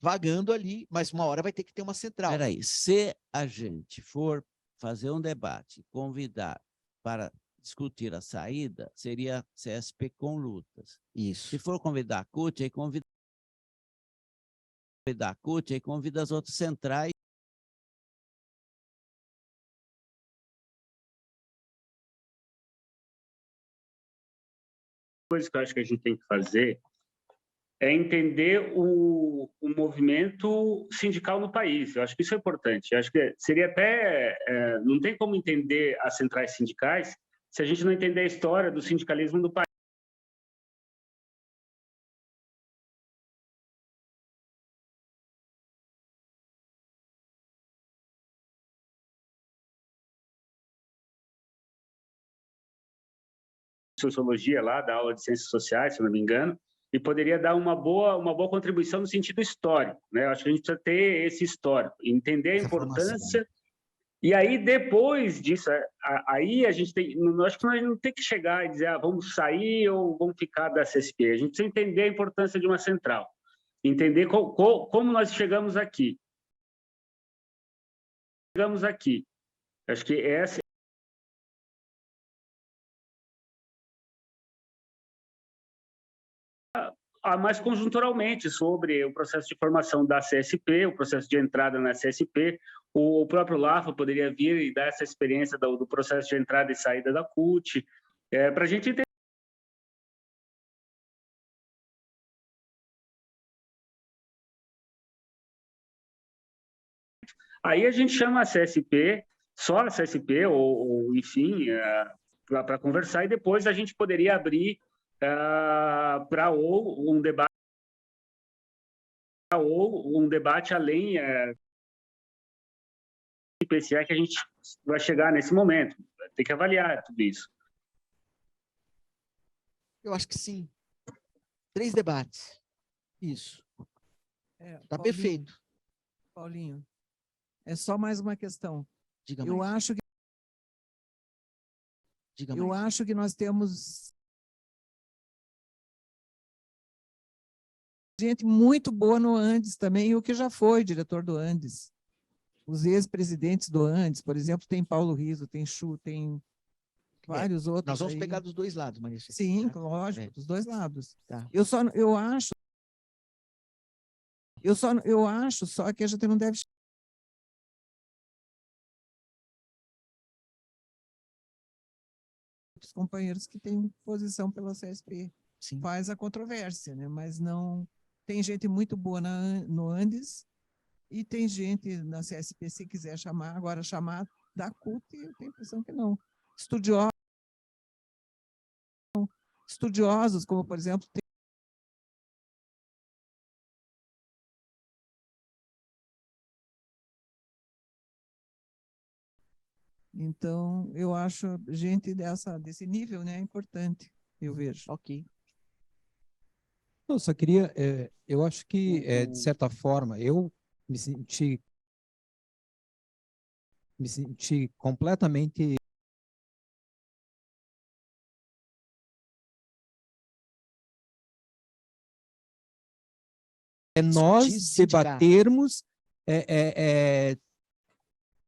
vagando ali, mas uma hora vai ter que ter uma central.
Espera aí, se a gente for fazer um debate, convidar para discutir a saída, seria CSP com lutas.
Isso.
Se for convidar a CUT, aí convidar da CUT, aí convida as outras centrais.
Coisa que eu acho que a gente tem que fazer é entender o movimento sindical no país. Eu acho que isso é importante. Eu acho que seria até... não tem como entender as centrais sindicais se a gente não entender a história do sindicalismo no país. Sociologia lá, da aula de ciências sociais, se não me engano, e poderia dar uma boa contribuição no sentido histórico, né? Eu acho que a gente precisa ter esse histórico, entender a importância. E aí, depois disso, aí a gente tem... Eu acho que nós não tem que chegar e dizer, vamos sair ou vamos ficar da CSP. A gente precisa entender a importância de uma central, entender como nós chegamos aqui. Acho que essa... mais conjunturalmente sobre o processo de formação da CSP, o processo de entrada na CSP, o próprio LAFA poderia vir e dar essa experiência do processo de entrada e saída da CUT, para a gente entender. Aí a gente chama a CSP, só a CSP, ou enfim, para conversar, e depois a gente poderia abrir para um debate além IPCA que a gente vai chegar nesse momento. Tem que avaliar tudo isso.
Eu acho que sim. 3 debates. Isso. Tá perfeito.
Paulinho, é só mais uma questão.
Diga
Eu
mais.
acho que
Diga
eu
mais.
acho que nós temos gente muito boa no Andes também, e o que já foi diretor do Andes. Os ex-presidentes do Andes, por exemplo, tem Paulo Riso, tem Chu, tem vários outros.
Nós vamos
aí.
pegar dos dois lados, Maria.
Sim,
tá?
lógico, dos dois lados.
Tá.
Eu acho só que a gente não deve os companheiros que têm posição pela CSP.
Sim.
Faz a controvérsia, né? Mas não tem gente muito boa no Andes e tem gente na CSP, se quiser chamar, agora chamar da CUT, eu tenho a impressão que não. Estudiosos, como por exemplo, tem então, eu acho gente desse nível, né, importante, eu vejo.
Ok.
Eu só queria, eu acho que, de certa forma, eu me senti completamente nós debatermos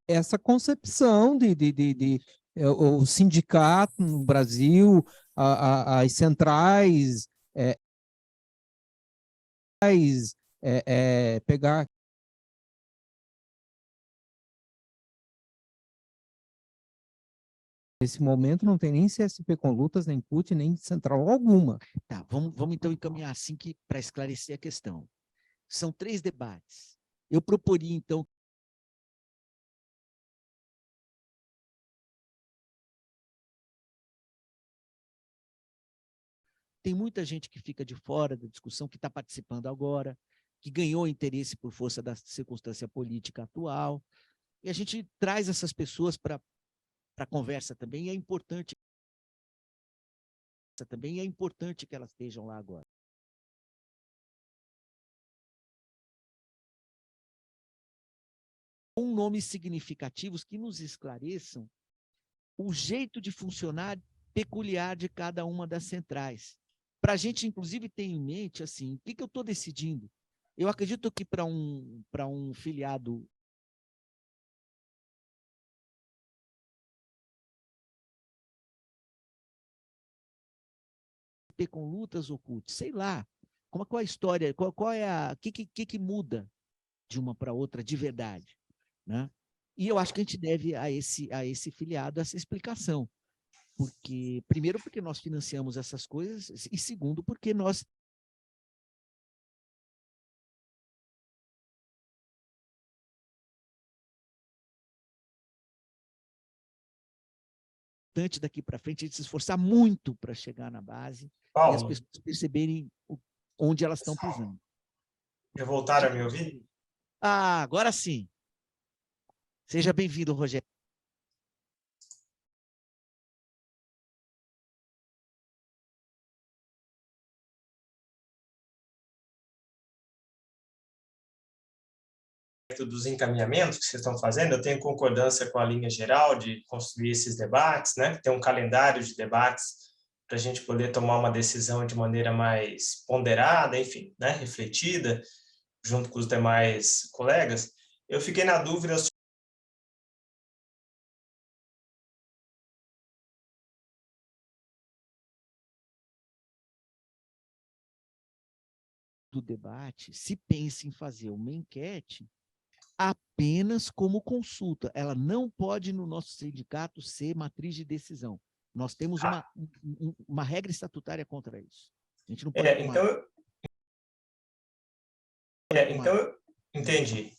essa concepção o sindicato no Brasil, as centrais, pegar nesse momento não tem nem CSP com lutas, nem CUT, nem central alguma.
Tá, vamos então encaminhar assim para esclarecer a questão. São 3 debates. Eu proporia, então, tem muita gente que fica de fora da discussão, que está participando agora, que ganhou interesse por força da circunstância política atual, e a gente traz essas pessoas para a conversa também, e é importante que elas estejam lá agora. Com nomes significativos que nos esclareçam o jeito de funcionar peculiar de cada uma das centrais. Para a gente, inclusive, ter em mente, assim, o que eu estou decidindo? Eu acredito que para um filiado com lutas ou CUT, sei lá, qual é a história, qual é a, que muda de uma para outra de verdade, né? E eu acho que a gente deve a esse filiado essa explicação, porque primeiro porque nós financiamos essas coisas e segundo porque nós daqui para frente a gente se esforçar muito para chegar na base e as
Paulo,
pessoas perceberem onde elas estão pisando.
já voltaram a me ouvir?
Ah, agora sim. Seja bem-vindo, Rogério.
Dos encaminhamentos que vocês estão fazendo, eu tenho concordância com a linha geral de construir esses debates, né? Ter um calendário de debates para a gente poder tomar uma decisão de maneira mais ponderada, enfim, né? Refletida, junto com os demais colegas. Eu fiquei na dúvida
do debate, se pensa em fazer uma enquete apenas como consulta. Ela não pode, no nosso sindicato, ser matriz de decisão. Nós temos uma regra estatutária contra isso. A gente não pode tomar.
Então, eu entendi.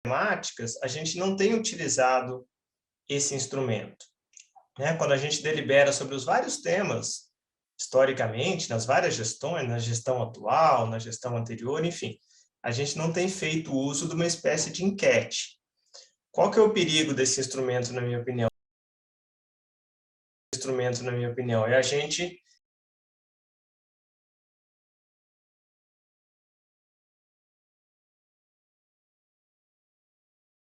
Temáticas, a gente não tem utilizado esse instrumento, né? Quando a gente delibera sobre os vários temas, historicamente, nas várias gestões, na gestão atual, na gestão anterior, enfim, a gente não tem feito uso de uma espécie de enquete. Qual que é o perigo desse instrumento, na minha opinião? É a gente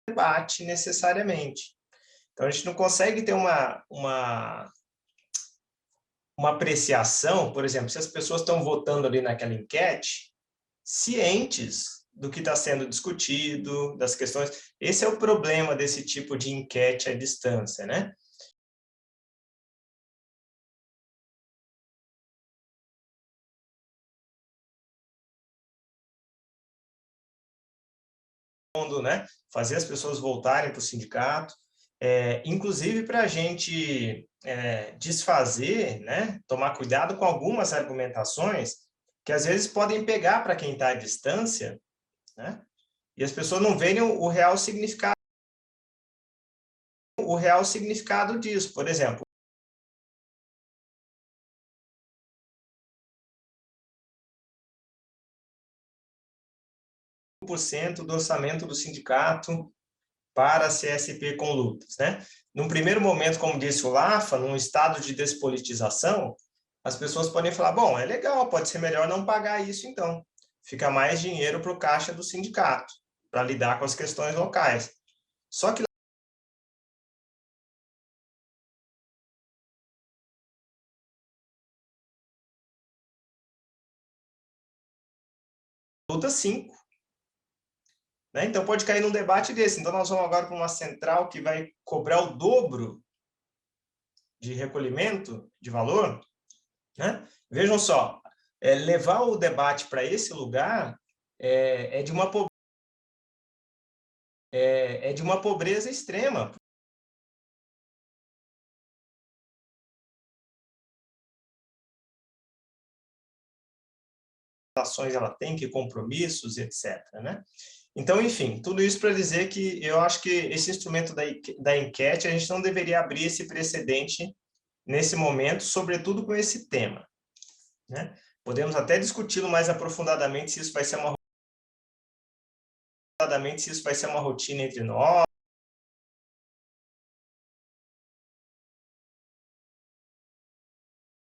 debate necessariamente. Então, a gente não consegue ter uma apreciação, por exemplo, se as pessoas estão votando ali naquela enquete, cientes do que está sendo discutido, das questões. Esse é o problema desse tipo de enquete à distância, né? Né? Fazer as pessoas voltarem para o sindicato, inclusive para a gente desfazer, né? Tomar cuidado com algumas argumentações que às vezes podem pegar para quem está à distância, né? E as pessoas não verem o real significado disso. Por exemplo, do orçamento do sindicato para a CSP com lutas, né? Num primeiro momento, como disse o Lafa, num estado de despolitização, as pessoas podem falar, bom, é legal, pode ser melhor não pagar isso então. Fica mais dinheiro para o caixa do sindicato, para lidar com as questões locais. Só que luta 5. Né? Então, pode cair num debate desse. Então, nós vamos agora para uma central que vai cobrar o dobro de recolhimento de valor. Né? Vejam só, levar o debate para esse lugar é de uma pobreza extrema. Ações ela tem, que compromissos, etc. Né? Então, enfim, tudo isso para dizer que eu acho que esse instrumento da enquete, a gente não deveria abrir esse precedente nesse momento, sobretudo com esse tema. Né? Podemos até discuti-lo mais aprofundadamente se isso vai ser uma rotina entre nós.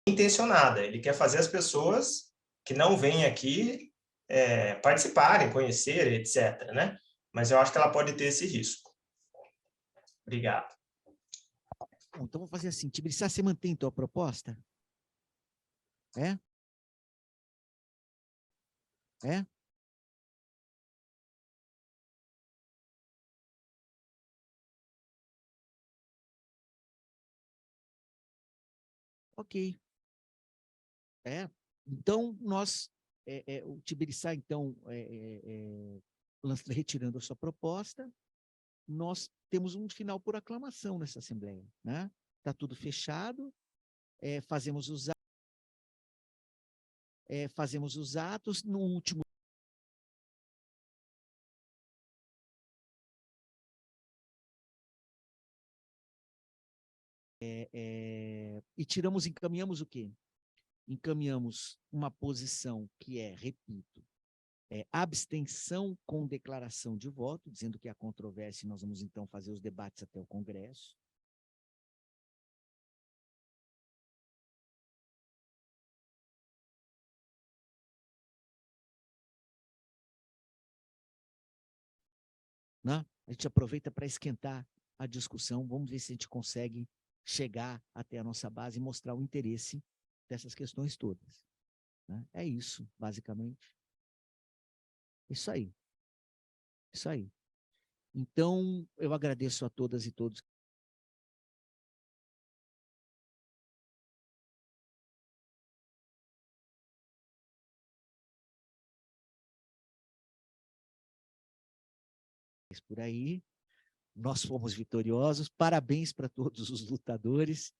Intencionada, ele quer fazer as pessoas que não vêm aqui participarem, conhecerem, etc. Né? Mas eu acho que ela pode ter esse risco. Obrigado.
Bom, então vamos fazer assim, Tibiriçá, você mantém tua proposta? É? É? Ok. Então, nós, o Tibiriçá, então, retirando a sua proposta, nós temos um final por aclamação nessa Assembleia, né? Está tudo fechado, fazemos os atos, no último e encaminhamos o quê? Encaminhamos uma posição que repito, abstenção com declaração de voto, dizendo que há controvérsia e nós vamos então fazer os debates até o Congresso. Né? A gente aproveita para esquentar a discussão, vamos ver se a gente consegue chegar até a nossa base e mostrar o interesse dessas questões todas. Né? É isso, basicamente. Isso aí. Isso aí. Então, eu agradeço a todas e todos. Por aí, nós fomos vitoriosos, parabéns para todos os lutadores,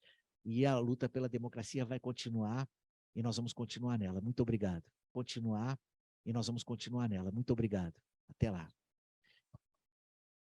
e a luta pela democracia vai continuar, e nós vamos continuar nela. Muito obrigado. Continuar, e nós vamos continuar nela. Muito obrigado. Até lá.